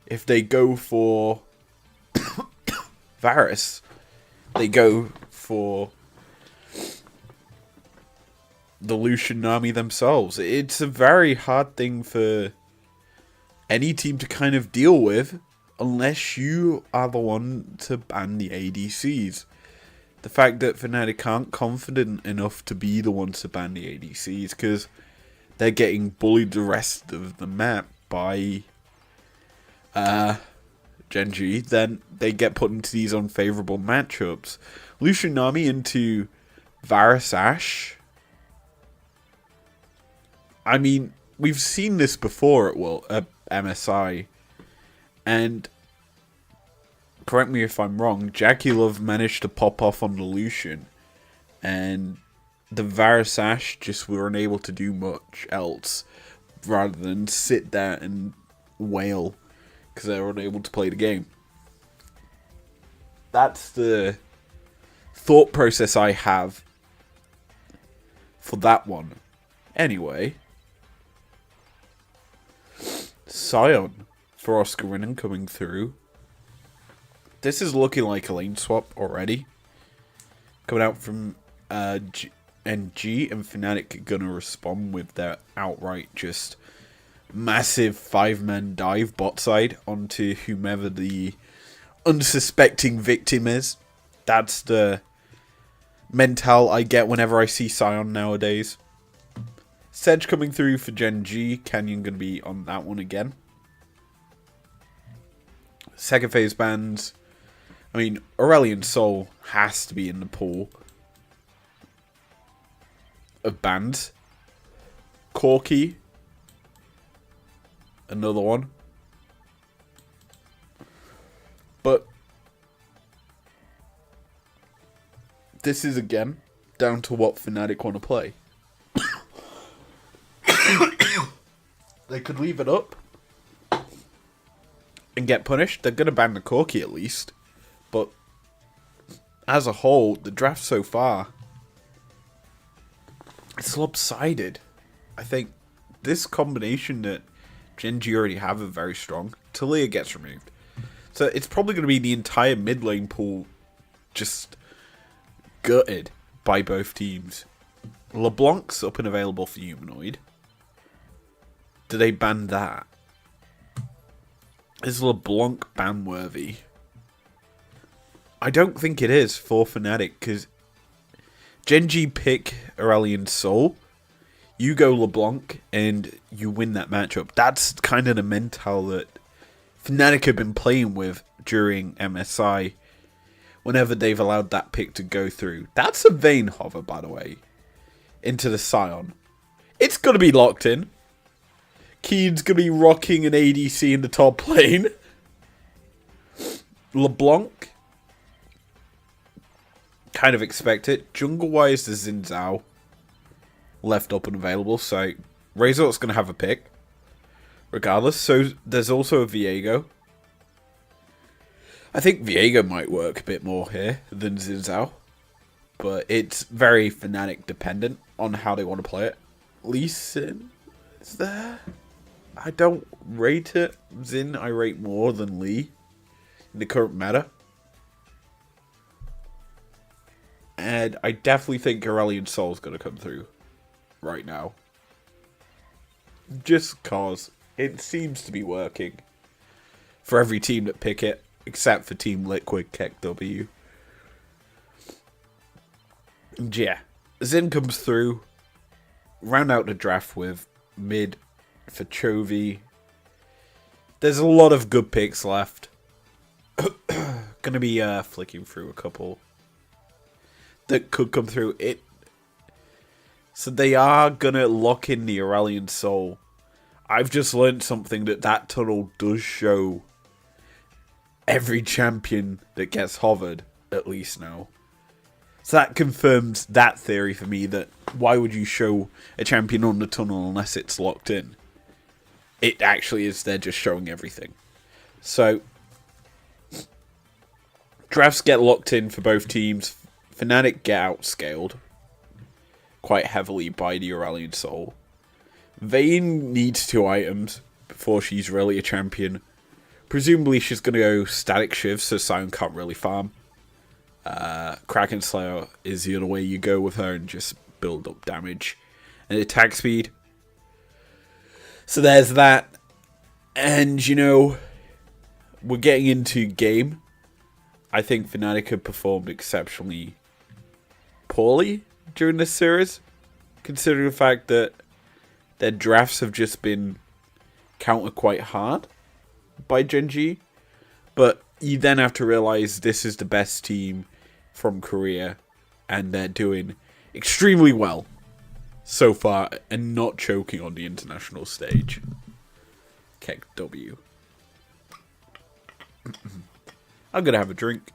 If they go for Varus, they go for the Lucian Nami themselves. It's a very hard thing for any team to kind of deal with, unless you are the one to ban the ADCs. The fact that FNATIC aren't confident enough to be the ones to ban the ADCs, because they're getting bullied the rest of the map by GenG, then they get put into these unfavourable matchups. Lucian Nami into Varus Ashe. I mean, we've seen this before at MSI, and correct me if I'm wrong, Jackie Love managed to pop off on the Lucian, and the Varus Ashe just were unable to do much else rather than sit there and wail because they were unable to play the game. That's the thought process I have for that one. Anyway, Sion for Oscar Winnan coming through. This is looking like a lane swap already. Coming out from GenG, and FNATIC are going to respond with their outright just massive 5-man dive bot side onto whomever the unsuspecting victim is. That's the mental I get whenever I see Sion nowadays. Sedge coming through for GenG. Canyon going to be on that one again. Second phase bans. I mean, Aurelion Sol has to be in the pool of bans. Corki. Another one. But this is again down to what FNATIC want to play. They could leave it up and get punished. They're going to ban the Corki at least. But as a whole, the draft so far, it's lopsided. I think this combination that GenG already have are very strong. Talia gets removed. So it's probably going to be the entire mid lane pool just gutted by both teams. LeBlanc's up and available for Humanoid. Do they ban that? Is LeBlanc ban-worthy? I don't think it is for FNATIC, because GenG pick Aurelion Sol, you go LeBlanc, and you win that matchup. That's kind of the mental that FNATIC have been playing with during MSI, whenever they've allowed that pick to go through. That's a Vayne hover, by the way, into the Sion. It's going to be locked in. Keen's going to be rocking an ADC in the top lane. LeBlanc, kind of expect it. Jungle-wise, the Xin Zhao left up and available, so Razor's going to have a pick. Regardless, so there's also a Viego. I think Viego might work a bit more here than Xin Zhao, but it's very FNATIC dependent on how they want to play it. Lee Sin is there. I don't rate it. Xin I rate more than Lee in the current meta. And I definitely think Aurelion Sol's going to come through right now. Just cause it seems to be working for every team that pick it, except for Team Liquid Keck W. And yeah, Xin comes through, round out the draft with mid for Chovy. There's a lot of good picks left. Gonna be flicking through a couple that could come through it. So they are gonna lock in the Aurelian Soul. I've just learned something that tunnel does show every champion that gets hovered, at least now. So that confirms that theory for me, that why would you show a champion on the tunnel unless it's locked in? It actually is, they're just showing everything. So, drafts get locked in for both teams. FNATIC get outscaled quite heavily by the Aurelian Soul. Vayne needs 2 items before she's really a champion. Presumably she's going to go Static Shiv, so Sion can't really farm. Kraken Slayer is the other way you go with her and just build up damage and attack speed. So there's that. And, you know, we're getting into game. I think FNATIC have performed exceptionally poorly during this series, considering the fact that their drafts have just been countered quite hard by GenG. But you then have to realize this is the best team from Korea, and they're doing extremely well so far and not choking on the international stage. Keck W. I'm gonna have a drink,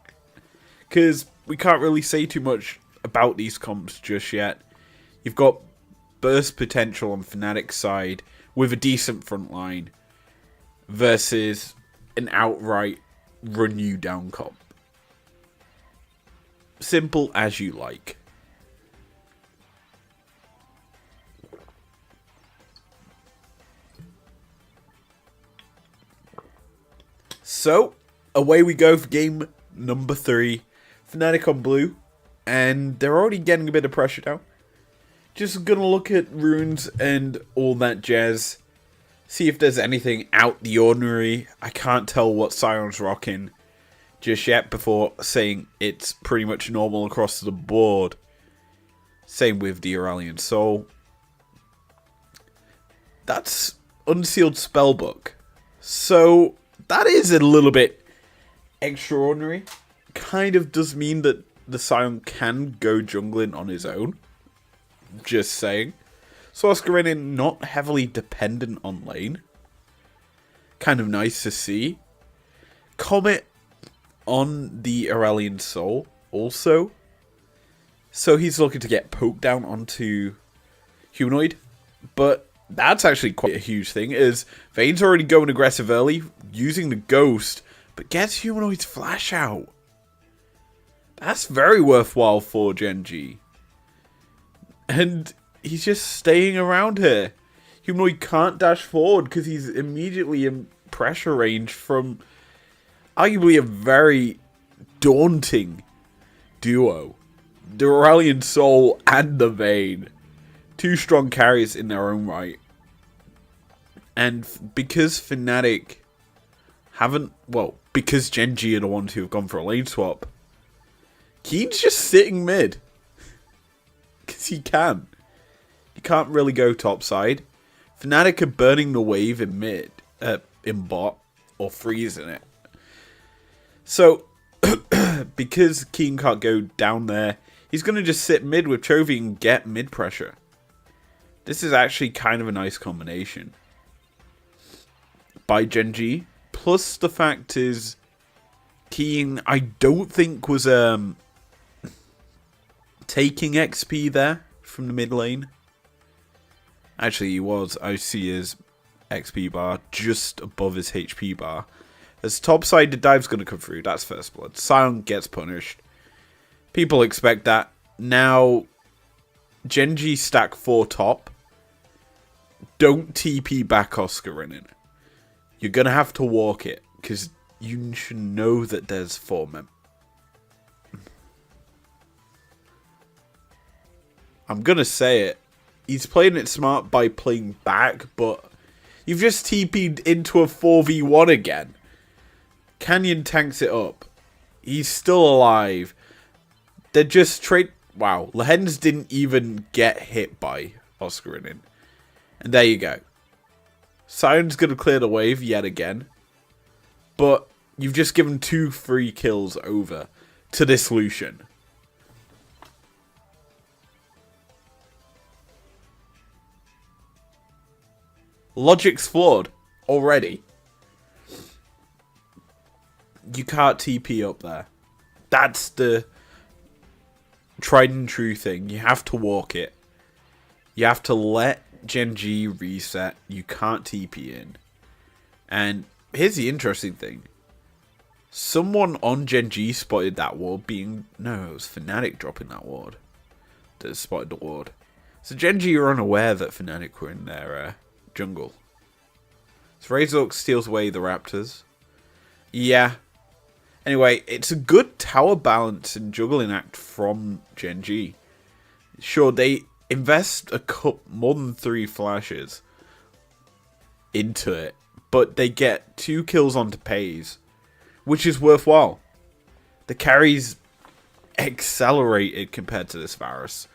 because we can't really say too much about these comps just yet. You've got burst potential on FNATIC's side with a decent front line versus an outright run you down comp. Simple as you like. So, away we go for game number 3. FNATIC on blue, and they're already getting a bit of pressure down. Just gonna look at runes and all that jazz. See if there's anything out the ordinary. I can't tell what Sion's rocking just yet before saying it's pretty much normal across the board. Same with the Aurelian Soul. That's Unsealed Spellbook. So that is a little bit extraordinary. Kind of does mean that the Sion can go jungling on his own. Just saying. So Oscarinin not heavily dependent on lane. Kind of nice to see. Comet on the Aurelian Soul also. So he's looking to get poked down onto Humanoid. But that's actually quite a huge thing, is Vayne's already going aggressive early, using the Ghost, but gets Humanoid's flash out. That's very worthwhile for GenG. And he's just staying around here. Humanoid can't dash forward because he's immediately in pressure range from arguably a very daunting duo. The Aurelian Soul and the Vayne. 2 strong carries in their own right. And because FNATIC haven't, well, because GenG are the ones who have gone for a lane swap, Keen's just sitting mid. Because he can. You can't really go topside. FNATIC are burning the wave in mid, in bot, or freezing it. So, because Keen can't go down there, he's going to just sit mid with Chovy and get mid pressure. This is actually kind of a nice combination by GenG. Plus the fact is, Keen, I don't think was taking XP there from the mid lane. Actually, he was. I see his XP bar just above his HP bar. As topside, the dive's going to come through. That's first blood. Sion gets punished. People expect that. Now, GenG stack 4 top. Don't TP back Oscarinin. You're going to have to walk it, because you should know that there's 4 men. I'm going to say it. He's playing it smart by playing back, but you've just TP'd into a 4v1 again. Canyon tanks it up. He's still alive. They're just straight... Wow, Lehens didn't even get hit by Oscarinin. And there you go. Sion's going to clear the wave yet again. But you've just given 2 free kills over to this Lucian. Logic's flawed already. You can't TP up there. That's the tried and true thing. You have to walk it. You have to let GenG reset. You can't TP in. And here's the interesting thing. Someone on GenG spotted that ward being... No, it was FNATIC dropping that ward. That spotted the ward. So GenG are unaware that FNATIC were in their jungle. So Razork steals away the Raptors. Yeah. Anyway, it's a good tower balance and juggling act from GenG. Sure, they invest more than 3 flashes into it, but they get 2 kills onto Pays, which is worthwhile. The carry's accelerated compared to this Varus,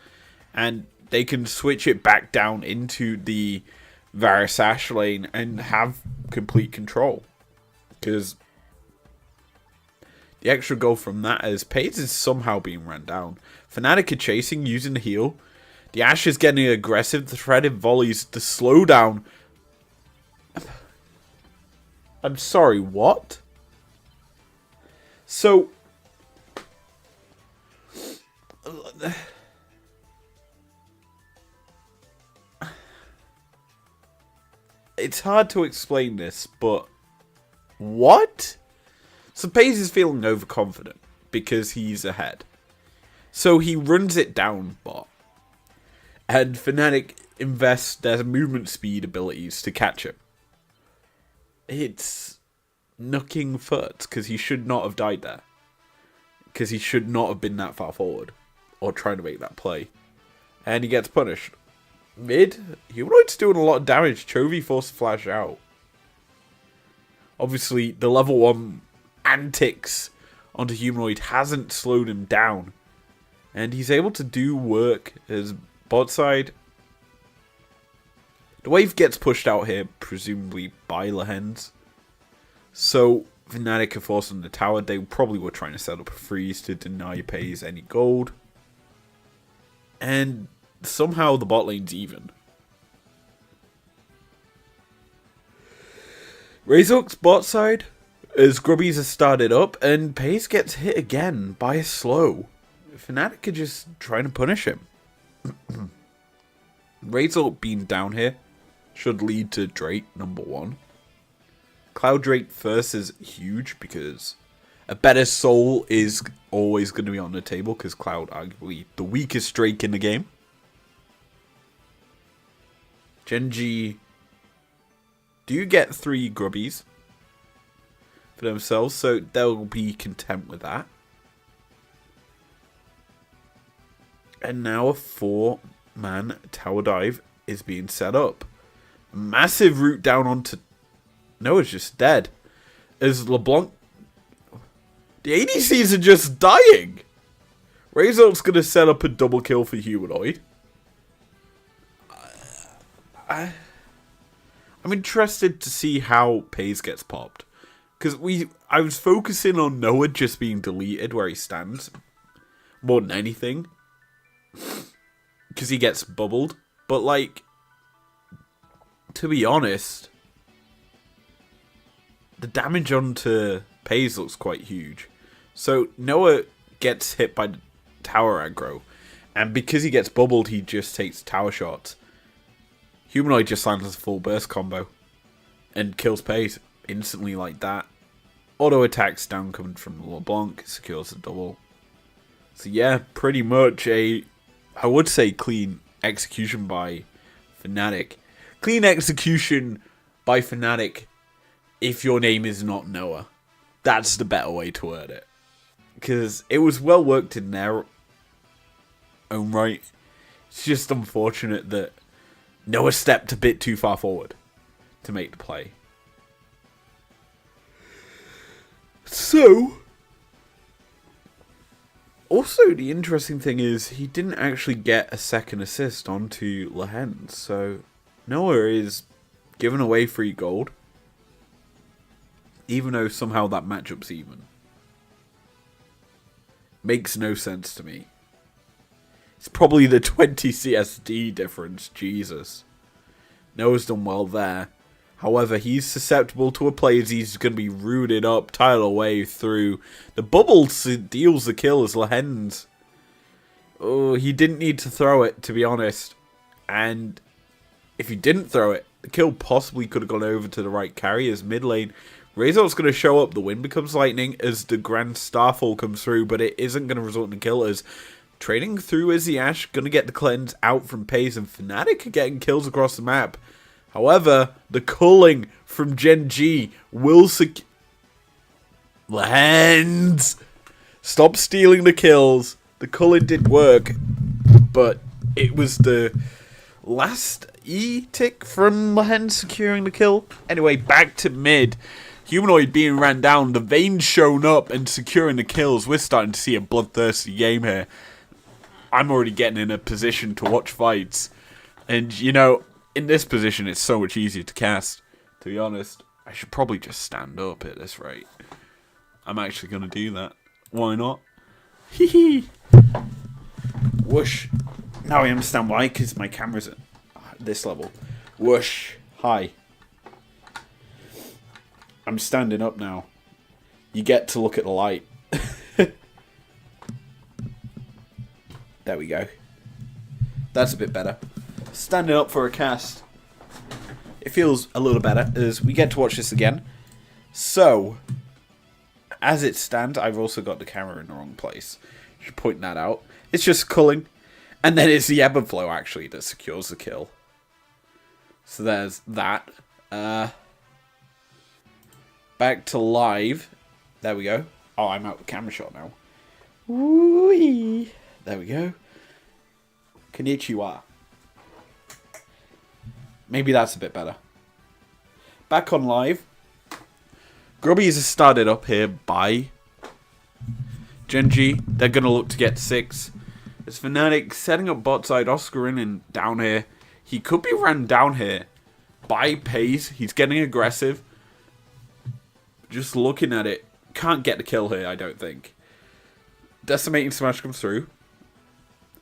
and they can switch it back down into the Varus Ashe lane and have complete control. Because the extra goal from that is Pays is somehow being run down. FNATIC are chasing, using the heal. The Ashe is getting aggressive. The threaded volleys, the slowdown. I'm sorry, what? So... It's hard to explain this, but... What? So Pays is feeling overconfident because he's ahead. So he runs it down bot. And FNATIC invests their movement speed abilities to catch him. It's knucking foot because he should not have died there. Because he should not have been that far forward. Or trying to make that play. And he gets punished. Mid, Humanoid's doing a lot of damage. Chovy forced to flash out. Obviously, the level 1 antics onto Humanoid hasn't slowed him down. And he's able to do work as bot side. The wave gets pushed out here, presumably by Lehens. So, FNATIC are forced on the tower. They probably were trying to set up a freeze to deny Pays any gold. And somehow the bot lane's even. Razork's bot side, as Grubbies are started up, and Pays gets hit again by a slow. FNATIC are just trying to punish him. Razork being down here should lead to Drake number 1. Cloud Drake first is huge because a better soul is always going to be on the table because Cloud arguably the weakest Drake in the game. GenG do get 3 grubbies for themselves, so they'll be content with that. And now a 4-man tower dive is being set up. Massive route down onto... Noah's just dead. As LeBlanc... The ADCs are just dying! Razor's going to set up a double kill for Humanoid. I'm interested to see how Pays gets popped. Because I was focusing on Noah just being deleted where he stands. More than anything. Because he gets bubbled. But like, to be honest, the damage onto Pays looks quite huge. So Noah gets hit by the tower aggro. And because he gets bubbled, he just takes tower shots. Humanoid just lands a full burst combo and kills Pays instantly like that. Auto attacks down coming from LeBlanc, secures the double. So yeah, pretty much I would say clean execution by FNATIC. Clean execution by FNATIC if your name is not Noah. That's the better way to word it. Because it was well worked in their own right. It's just unfortunate that Noah stepped a bit too far forward to make the play. So, also the interesting thing is he didn't actually get a second assist onto Lehens. So Noah is giving away free gold, even though somehow that matchup's even. Makes no sense to me. It's probably the 20 CSD difference, Jesus. Noah's done well there. However, he's susceptible to a play as he's going to be rooted up, tile away through. The bubble deals the kill as Lehens. Oh, he didn't need to throw it, to be honest. And if he didn't throw it, the kill possibly could have gone over to the right carry as mid lane. Razor's going to show up. The wind becomes lightning as the Grand Starfall comes through, but it isn't going to result in a kill as trading through Izzy Ash, going to get the cleanse out from Pace, and FNATIC are getting kills across the map. However, the culling from GenG will secure... Lehens! Stop stealing the kills. The culling did work, but it was the last E-tick from Lehens securing the kill. Anyway, back to mid. Humanoid being ran down, the Veins shown up and securing the kills. We're starting to see a bloodthirsty game here. I'm already getting in a position to watch fights. And, you know, in this position, it's so much easier to cast. To be honest, I should probably just stand up at this rate. I'm actually going to do that. Why not? Hee hee. Whoosh. Now I understand why, because my camera's at this level. Whoosh. Hi. I'm standing up now. You get to look at the light. There we go. That's a bit better. Standing up for a cast. It feels a little better as we get to watch this again. So, as it stands, I've also got the camera in the wrong place. Should point that out. It's just culling. And then it's the ebb and flow, actually, that secures the kill. So there's that. Back to live. There we go. Oh, I'm out of camera shot now. Woo-wee. There we go. Konnichiwa. Maybe that's a bit better. Back on live. Grubbies has started up here by GenG. They're going to look to get 6. As FNATIC setting up bot side, Oscar in and down here. He could be ran down here by Pace. He's getting aggressive. Just looking at it. Can't get the kill here, I don't think. Decimating Smash comes through.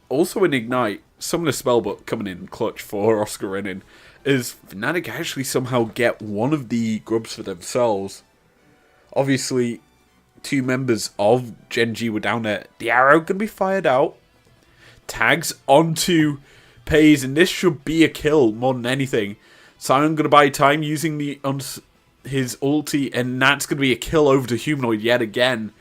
Also in Ignite, some of the spellbook coming in clutch for Oscar Renin. Is FNATIC actually somehow get one of the grubs for themselves. Obviously, 2 members of GenG were down there. The arrow can be fired out. Tags onto Pays, and this should be a kill more than anything. So I'm going to buy time using the his ulti, and that's going to be a kill over to Humanoid yet again.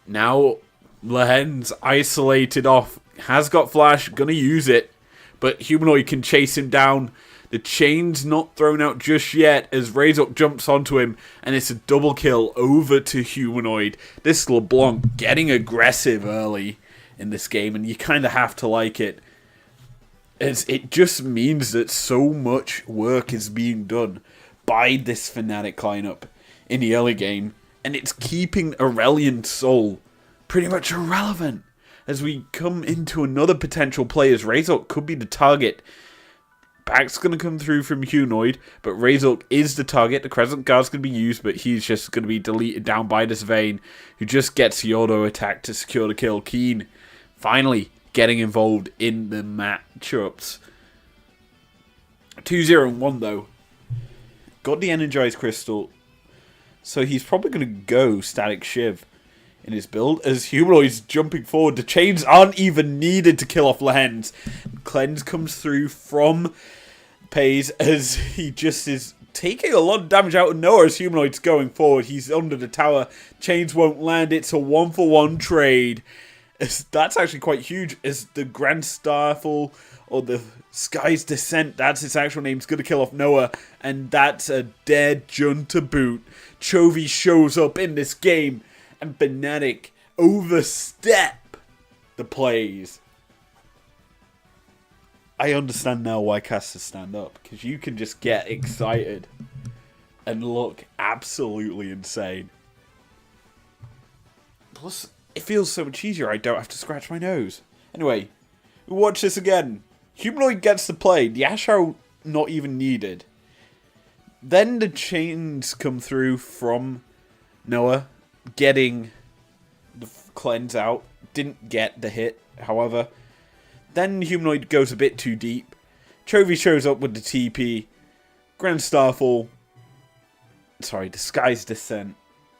Now, Lehens isolated off. Has got flash, going to use it. But Humanoid can chase him down. The chain's not thrown out just yet as Razok jumps onto him, and it's a double kill over to Humanoid. This LeBlanc getting aggressive early in this game, and you kind of have to like it. As it just means that so much work is being done by this FNATIC lineup in the early game, and it's keeping Aurelion Soul pretty much irrelevant as we come into another potential play as Razok could be the target. Back's going to come through from Humanoid, but Razok is the target. The Crescent Guard's going to be used, but he's just going to be deleted down by this Vayne, who just gets the auto attack to secure the kill. Keen finally getting involved in the matchups. 2-0-1 though. Got the Energized Crystal, so he's probably going to go Static Shiv in his build as Humanoid's jumping forward. The chains aren't even needed to kill off Lehens. Cleanse comes through from Pays as he just is taking a lot of damage out of Noah as Humanoid's going forward. He's under the tower. Chains won't land. It's a 1-for-1 trade. That's actually quite huge as the Grand Starfall or the Sky's Descent, that's its actual name, is going to kill off Noah, and that's a dead Jun to boot. Chovy shows up in this game, and FNATIC overstep the plays. I understand now why casters stand up, because you can just get excited and look absolutely insane. Plus, it feels so much easier, I don't have to scratch my nose. Anyway, we watch this again. Humanoid gets the play. The Asho not even needed. Then the chains come through from Noah, getting the cleanse out. Didn't get the hit, however. Then Humanoid goes a bit too deep. Chovy shows up with the TP. Grand Starfall, Disguised Descent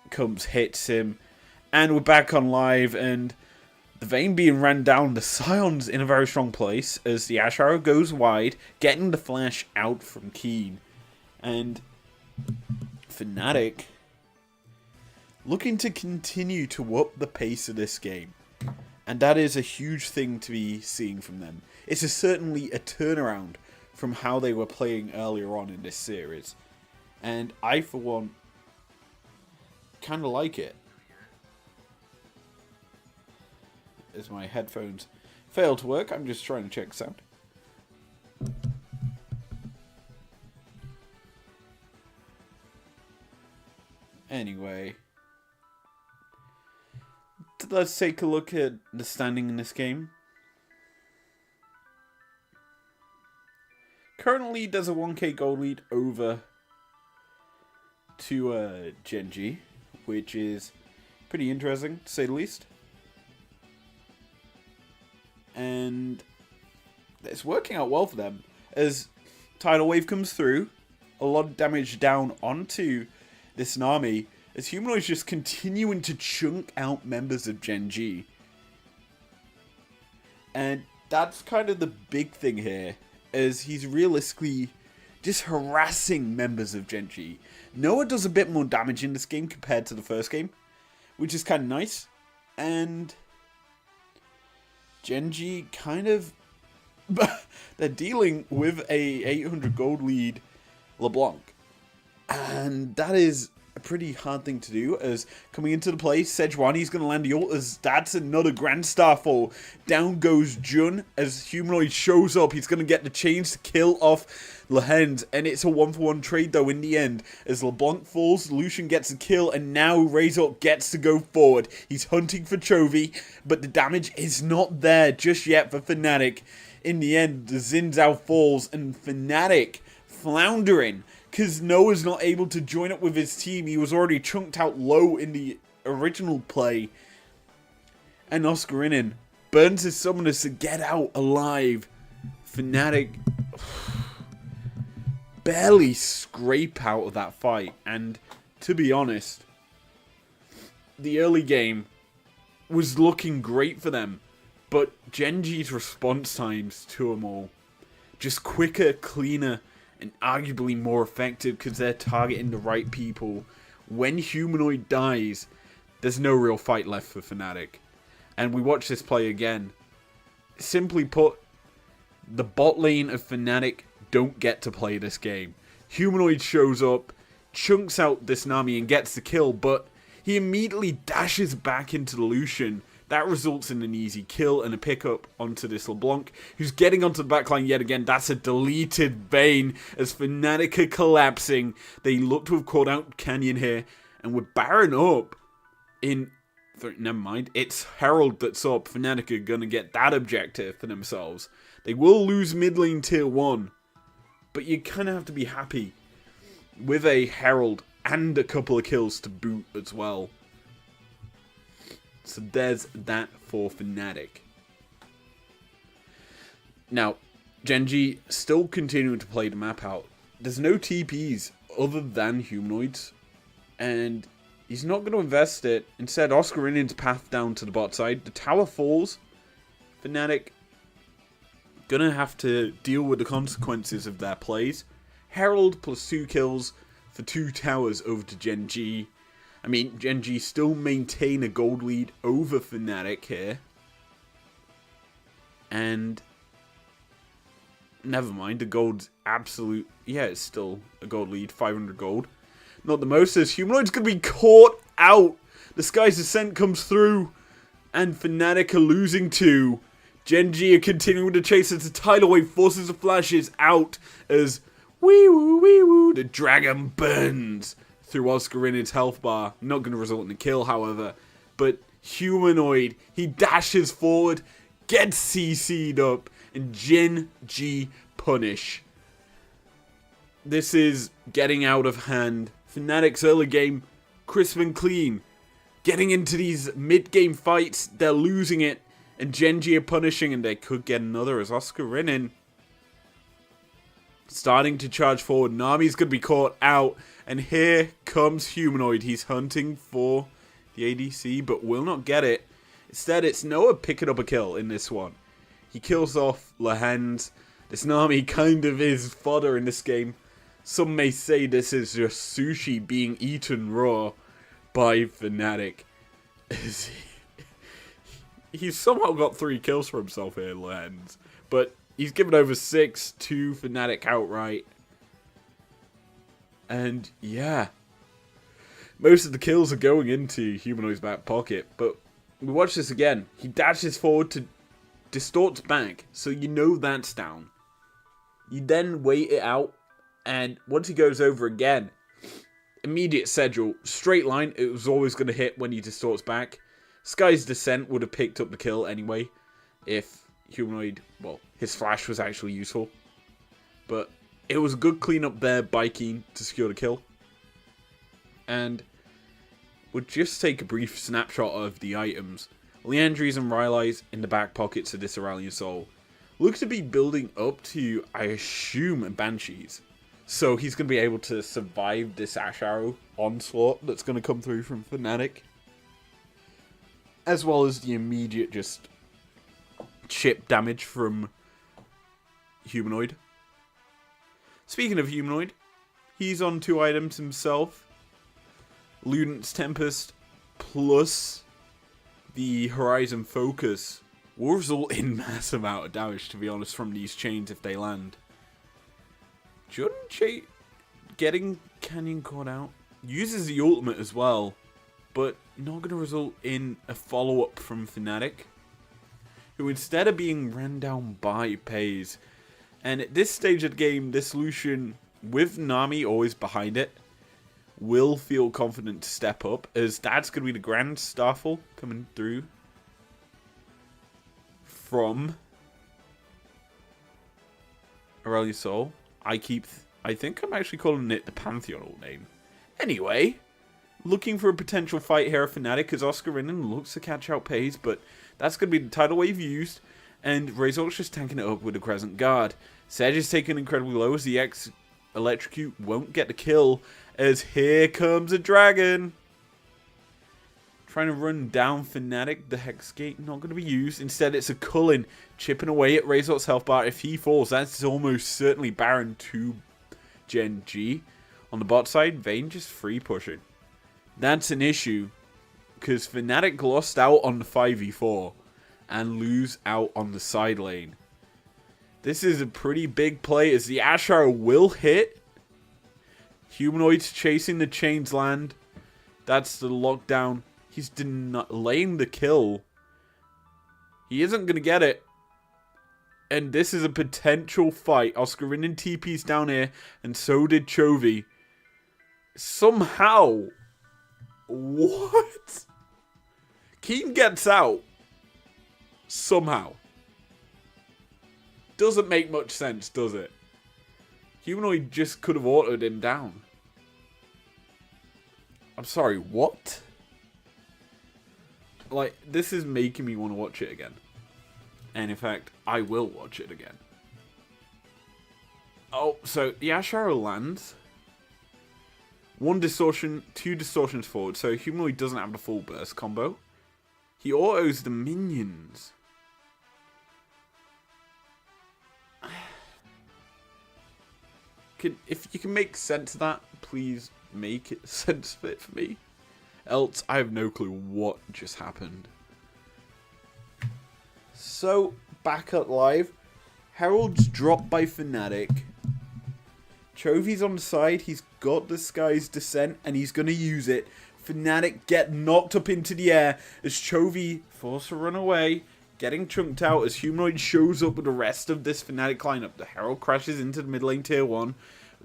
comes, hits him. And we're back on live, and the Vayne being ran down. The Scion's in a very strong place as the Ash Arrow goes wide, getting the flash out from Keen. And FNATIC looking to continue to up the pace of this game. And that is a huge thing to be seeing from them. It's certainly a turnaround from how they were playing earlier on in this series. And I, for one, kind of like it. As my headphones fail to work, I'm just trying to check sound. Anyway, let's take a look at the standing in this game. Currently, there's a 1k gold lead over to GenG, which is pretty interesting, to say the least. And it's working out well for them. As Tidal Wave comes through, a lot of damage down onto this army, as Humanoid's just continuing to chunk out members of GenG. And that's kind of the big thing here, as he's realistically just harassing members of GenG. Noah does a bit more damage in this game compared to the first game, which is kind of nice. And GenG kind of they're dealing with a 800 gold lead LeBlanc, and that is a pretty hard thing to do. As coming into the play, Sejuani's going to land the ult, as that's another Grand Starfall. Down goes Jun as Humanoid shows up. He's going to get the chains to kill off Lehend, and it's a 1-for-1 trade though in the end. As LeBlanc falls, Lucian gets a kill, and now Razor gets to go forward. He's hunting for Chovy, but the damage is not there just yet for FNATIC. In the end, the Xin Zhao falls, and FNATIC floundering, because Noah's not able to join up with his team. He was already chunked out low in the original play. And Oscarinin burns his summoners to get out alive. FNATIC barely scrape out of that fight. And to be honest, the early game was looking great for them. But GenG's response times to them all, just quicker, cleaner, and arguably more effective because they're targeting the right people. When Humanoid dies, there's no real fight left for FNATIC. And we watch this play again. Simply put, the bot lane of FNATIC don't get to play this game. Humanoid shows up, chunks out this Nami and gets the kill, but he immediately dashes back into the Lucian. That results in an easy kill and a pickup onto this LeBlanc, who's getting onto the backline yet again. That's a deleted Vayne as FNATIC are collapsing. They look to have caught out Canyon here, and with Baron up in... Never mind, it's Herald that's up. FNATIC are going to get that objective for themselves. They will lose mid lane tier 1, but you kind of have to be happy with a Herald and a couple of kills to boot as well. So there's that for FNATIC. Now, GenG still continuing to play the map out. There's no TPs other than Humanoids, and he's not going to invest it. Instead, Oscarinion's path down to the bot side. The tower falls. FNATIC gonna have to deal with the consequences of their plays. Herald plus 2 kills for 2 towers over to GenG. I mean, GenG still maintain a gold lead over FNATIC here. And never mind, the gold's absolute... Yeah, it's still a gold lead, 500 gold. Not the most, as Humanoid's going to be caught out. The Sky's Descent comes through, and FNATIC are losing 2. GenG are continuing to chase as the Tidal Wave forces the flashes out as wee-woo, the dragon burns through Oscarinion's health bar. Not going to result in a kill, however. But Humanoid, he dashes forward, gets CC'd up, and GenG punish. This is getting out of hand. FNATIC's early game, crisp and clean. Getting into these mid-game fights, they're losing it. And GenG are punishing, and they could get another as Oscar Rinnin starting to charge forward. Nami's going to be caught out. And here comes Humanoid. He's hunting for the ADC, but will not get it. Instead, it's Noah picking up a kill in this one. He kills off Lahens. This Nami kind of is fodder in this game. Some may say this is just sushi being eaten raw by FNATIC. He's somehow got 3 kills for himself here, Lahens. But he's given over 6 to FNATIC outright. And yeah, most of the kills are going into Humanoid's back pocket. But we watch this again. He dashes forward to distorts back, so you know that's down. You then wait it out, and once he goes over again, immediate schedule, straight line, it was always going to hit when he distorts back. Sky's Descent would have picked up the kill anyway, if Humanoid, well, his flash was actually useful. But it was a good cleanup there by Keen to secure the kill. And we'll just take a brief snapshot of the items. Leandries and Rylai's in the back pockets of this Aurelian Soul. Looks to be building up to, I assume, Banshees. So he's going to be able to survive this Ash Arrow onslaught that's going to come through from FNATIC. As well as the immediate just chip damage from Humanoid. Speaking of Humanoid, he's on 2 items himself. Ludent's Tempest plus the Horizon Focus will result in massive amount of damage, to be honest, from these chains if they land. Junche getting Canyon caught out. Uses the ultimate as well, but not going to result in a follow-up from FNATIC, who instead of being ran down by Pays. And at this stage of the game, this Lucian, with Nami always behind it, will feel confident to step up, as that's going to be the Grand Starfall coming through from Aurelian Soul. I think I'm actually calling it the Pantheon old name. Anyway, looking for a potential fight here for FNATIC as Oscar Rinnin looks to catch out Pays, but that's going to be the tidal wave used, and Razor's just tanking it up with the Crescent Guard. Sedge is taken incredibly low as the Electrocute won't get the kill, as here comes a dragon. Trying to run down FNATIC, the Hex Gate not going to be used. Instead, it's a Cullen chipping away at Razor's health bar. If he falls, that's almost certainly Baron to GenG. On the bot side, Vayne just free pushing. That's an issue, because FNATIC lost out on the 5v4 and lose out on the side lane. This is a pretty big play as the Ash Arrow will hit. Humanoid's chasing the chains land. That's the lockdown. He's delaying the kill. He isn't going to get it. And this is a potential fight. Oscar Rinnin TP's down here, and so did Chovy. Somehow. What? Keen gets out. Somehow. Doesn't make much sense, does it? Humanoid just could have autoed him down. I'm sorry, what? Like, this is making me want to watch it again. And in fact, I will watch it again. Oh, so the Ash Arrow lands. 1 distortion, 2 distortions forward. So Humanoid doesn't have the full burst combo. He autos the minions. If you can make sense of that, please make it sense of it for me. Else, I have no clue what just happened. So, back up live. Herald's dropped by FNATIC. Chovy's on the side. He's got the Sky's Descent, and he's going to use it. FNATIC get knocked up into the air as Chovy forced to run away. Getting chunked out as Humanoid shows up with the rest of this FNATIC lineup. The Herald crashes into the mid lane tier 1.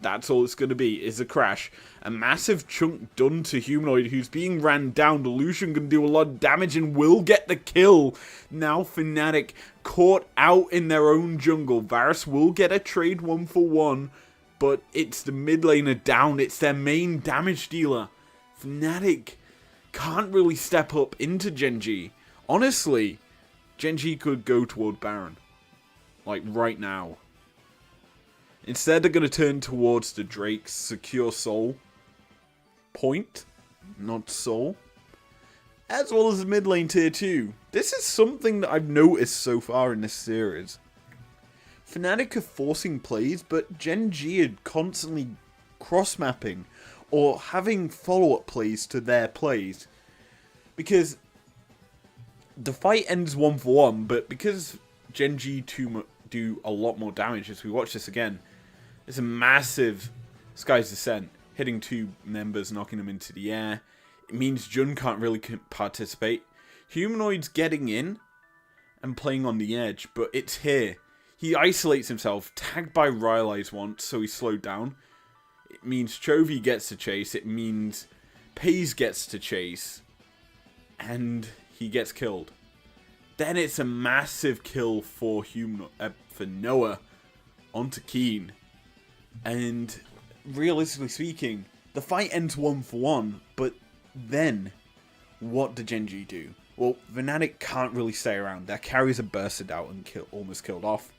That's all it's going to be, is a crash. A massive chunk done to Humanoid, who's being ran down. The Lucian can do a lot of damage and will get the kill. Now FNATIC caught out in their own jungle. Varus will get a trade 1-for-1. but it's the mid laner down. It's their main damage dealer. FNATIC can't really step up into GenG. Honestly, GenG could go toward Baron. Like, right now. Instead, they're going to turn towards the Drake's secure soul point, not soul, as well as the mid lane tier 2. This is something that I've noticed so far in this series. FNATIC are forcing plays, but GenG are constantly cross-mapping or having follow-up plays to their plays. Because the fight ends 1-for-1, but because GenG do a lot more damage as we watch this again, it's a massive Sky's Descent, hitting 2 members, knocking them into the air. It means Jun can't really participate. Humanoid's getting in and playing on the edge, but it's here. He isolates himself, tagged by Rylai's once, so he's slowed down. It means Chovy gets to chase, it means Pays gets to chase, and he gets killed. Then it's a massive kill for Noah onto Keen. And realistically speaking, the fight ends 1-for-1, but then what do GenG do? Well, FNATIC can't really stay around. Their carries are bursted out and almost killed off.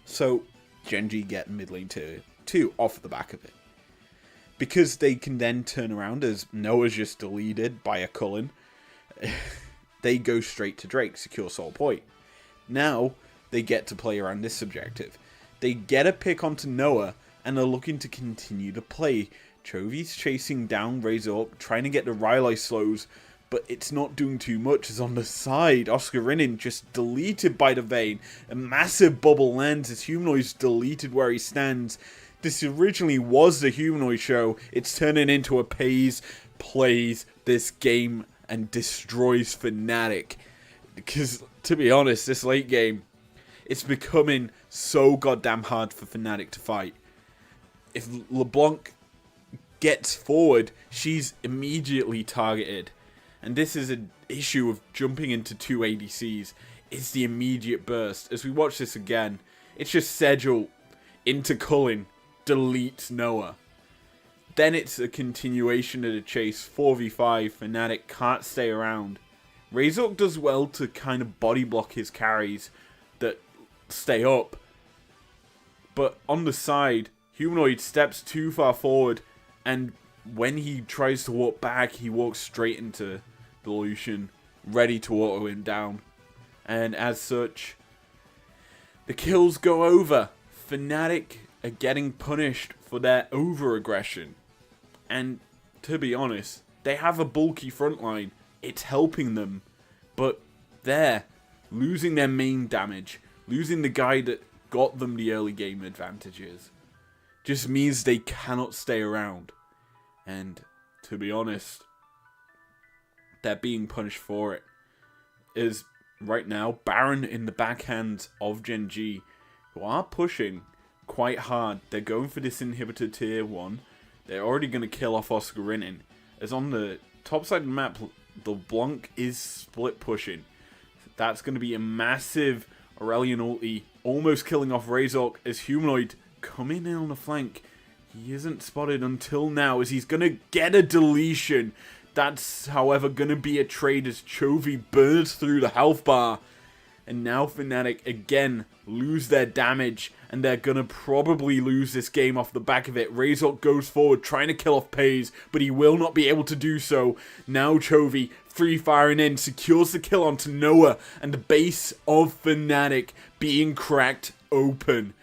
So GenG get mid lane tier 2 off the back of it. Because they can then turn around, as Noah's just deleted by a Cullen, they go straight to Drake, secure soul point. Now they get to play around this objective. They get a pick onto Noah and are looking to continue to play. Chovy's chasing down Razor, trying to get the Rylai slows, but it's not doing too much, as on the side, Oscar Rinin just deleted by the Vayne. A massive bubble lands as Humanoid's deleted where he stands. This originally was the Humanoid show. It's turning into a Pays plays this game and destroys FNATIC. Because, to be honest, this late game, it's becoming so goddamn hard for FNATIC to fight. If LeBlanc gets forward, she's immediately targeted. And this is an issue of jumping into 2 ADCs. It's the immediate burst. As we watch this again, it's just Segel into Cullen, deletes Noah. Then it's a continuation of the chase, 4v5, FNATIC can't stay around. Razor does well to kind of body block his carries that stay up. But on the side, Humanoid steps too far forward, and when he tries to walk back, he walks straight into the Lucian, ready to auto him down. And as such, the kills go over. FNATIC are getting punished for their over-aggression. And to be honest, they have a bulky frontline. It's helping them. But they're losing their main damage, losing the guy that got them the early game advantages, just means they cannot stay around. And to be honest, they're being punished for it. Is right now Baron in the backhands of GenG, who are pushing quite hard. They're going for this inhibitor tier 1. They're already going to kill off Oscar Rinin. As on the top side of the map, the Blanc is split pushing. That's going to be a massive Aurelian ulti, almost killing off Razor as Humanoid coming in on the flank. He isn't spotted until now, as he's going to get a deletion. That's, however, going to be a trade as Chovy burns through the health bar. And now FNATIC again lose their damage, and they're going to probably lose this game off the back of it. Razor goes forward trying to kill off Pays, but he will not be able to do so. Now Chovy free firing in, secures the kill onto Noah, and the base of FNATIC being cracked open.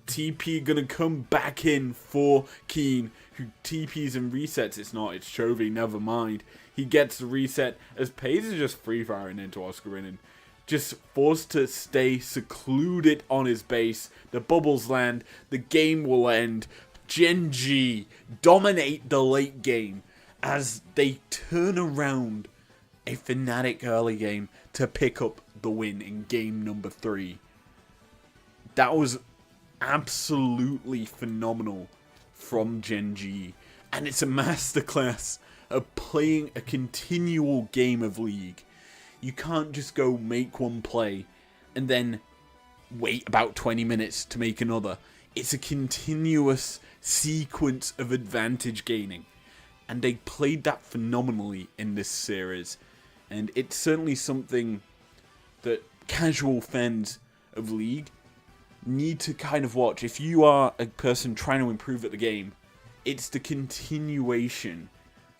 TP gonna come back in for Keen, who TPs and resets. It's Chovy, never mind. He gets the reset as Pays is just free firing into Oscar Rinin. Just forced to stay secluded on his base. The bubbles land. The game will end. GenG dominate the late game as they turn around a FNATIC early game to pick up the win in game number 3. That was absolutely phenomenal from GenG. And it's a masterclass of playing a continual game of League. You can't just go make one play and then wait about 20 minutes to make another. it's a continuous sequence of advantage gaining. And they played that phenomenally in this series. And it's certainly something that casual fans of League need to kind of watch. If you are a person trying to improve at the game, it's the continuation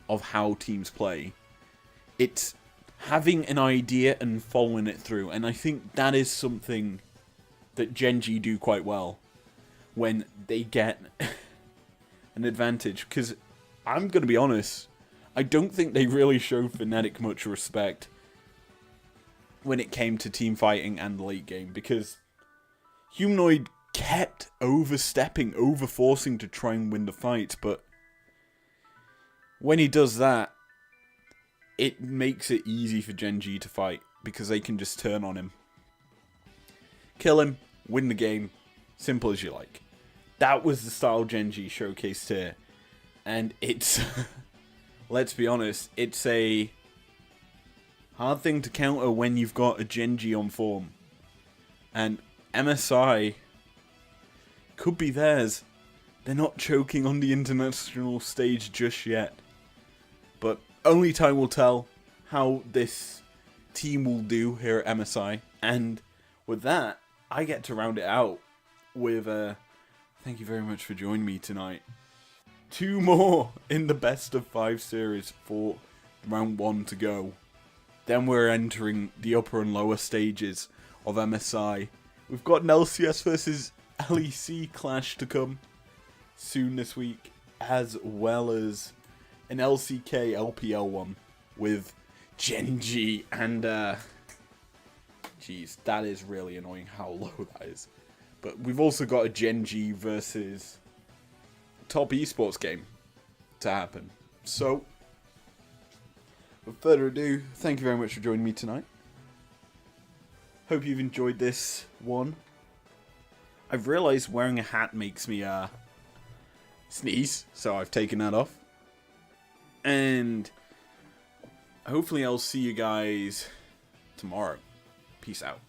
of how teams play. It's having an idea and following it through. And I think that is something that GenG do quite well when they get an advantage. Because I'm going to be honest, I don't think they really showed FNATIC much respect when it came to team fighting and the late game. Because Humanoid kept overstepping, overforcing to try and win the fights. But when he does that, it makes it easy for GenG to fight. Because they can just turn on him. Kill him, win the game, simple as you like. That was the style GenG showcased here. And it's, let's be honest, it's a hard thing to counter when you've got a GenG on form. And MSI could be theirs. They're not choking on the international stage just yet. But only time will tell how this team will do here at MSI. And with that, I get to round it out with thank you very much for joining me tonight. 2 more in the best of 5 series for round 1 to go. Then we're entering the upper and lower stages of MSI. We've got an LCS versus LEC clash to come soon this week, as well as an LCK LPL one with GenG and jeez, that is really annoying how low that is. But we've also got a GenG versus top esports game to happen. So, without further ado, thank you very much for joining me tonight. Hope you've enjoyed this one. I've realised wearing a hat makes me sneeze, so I've taken that off. And hopefully I'll see you guys tomorrow. Peace out.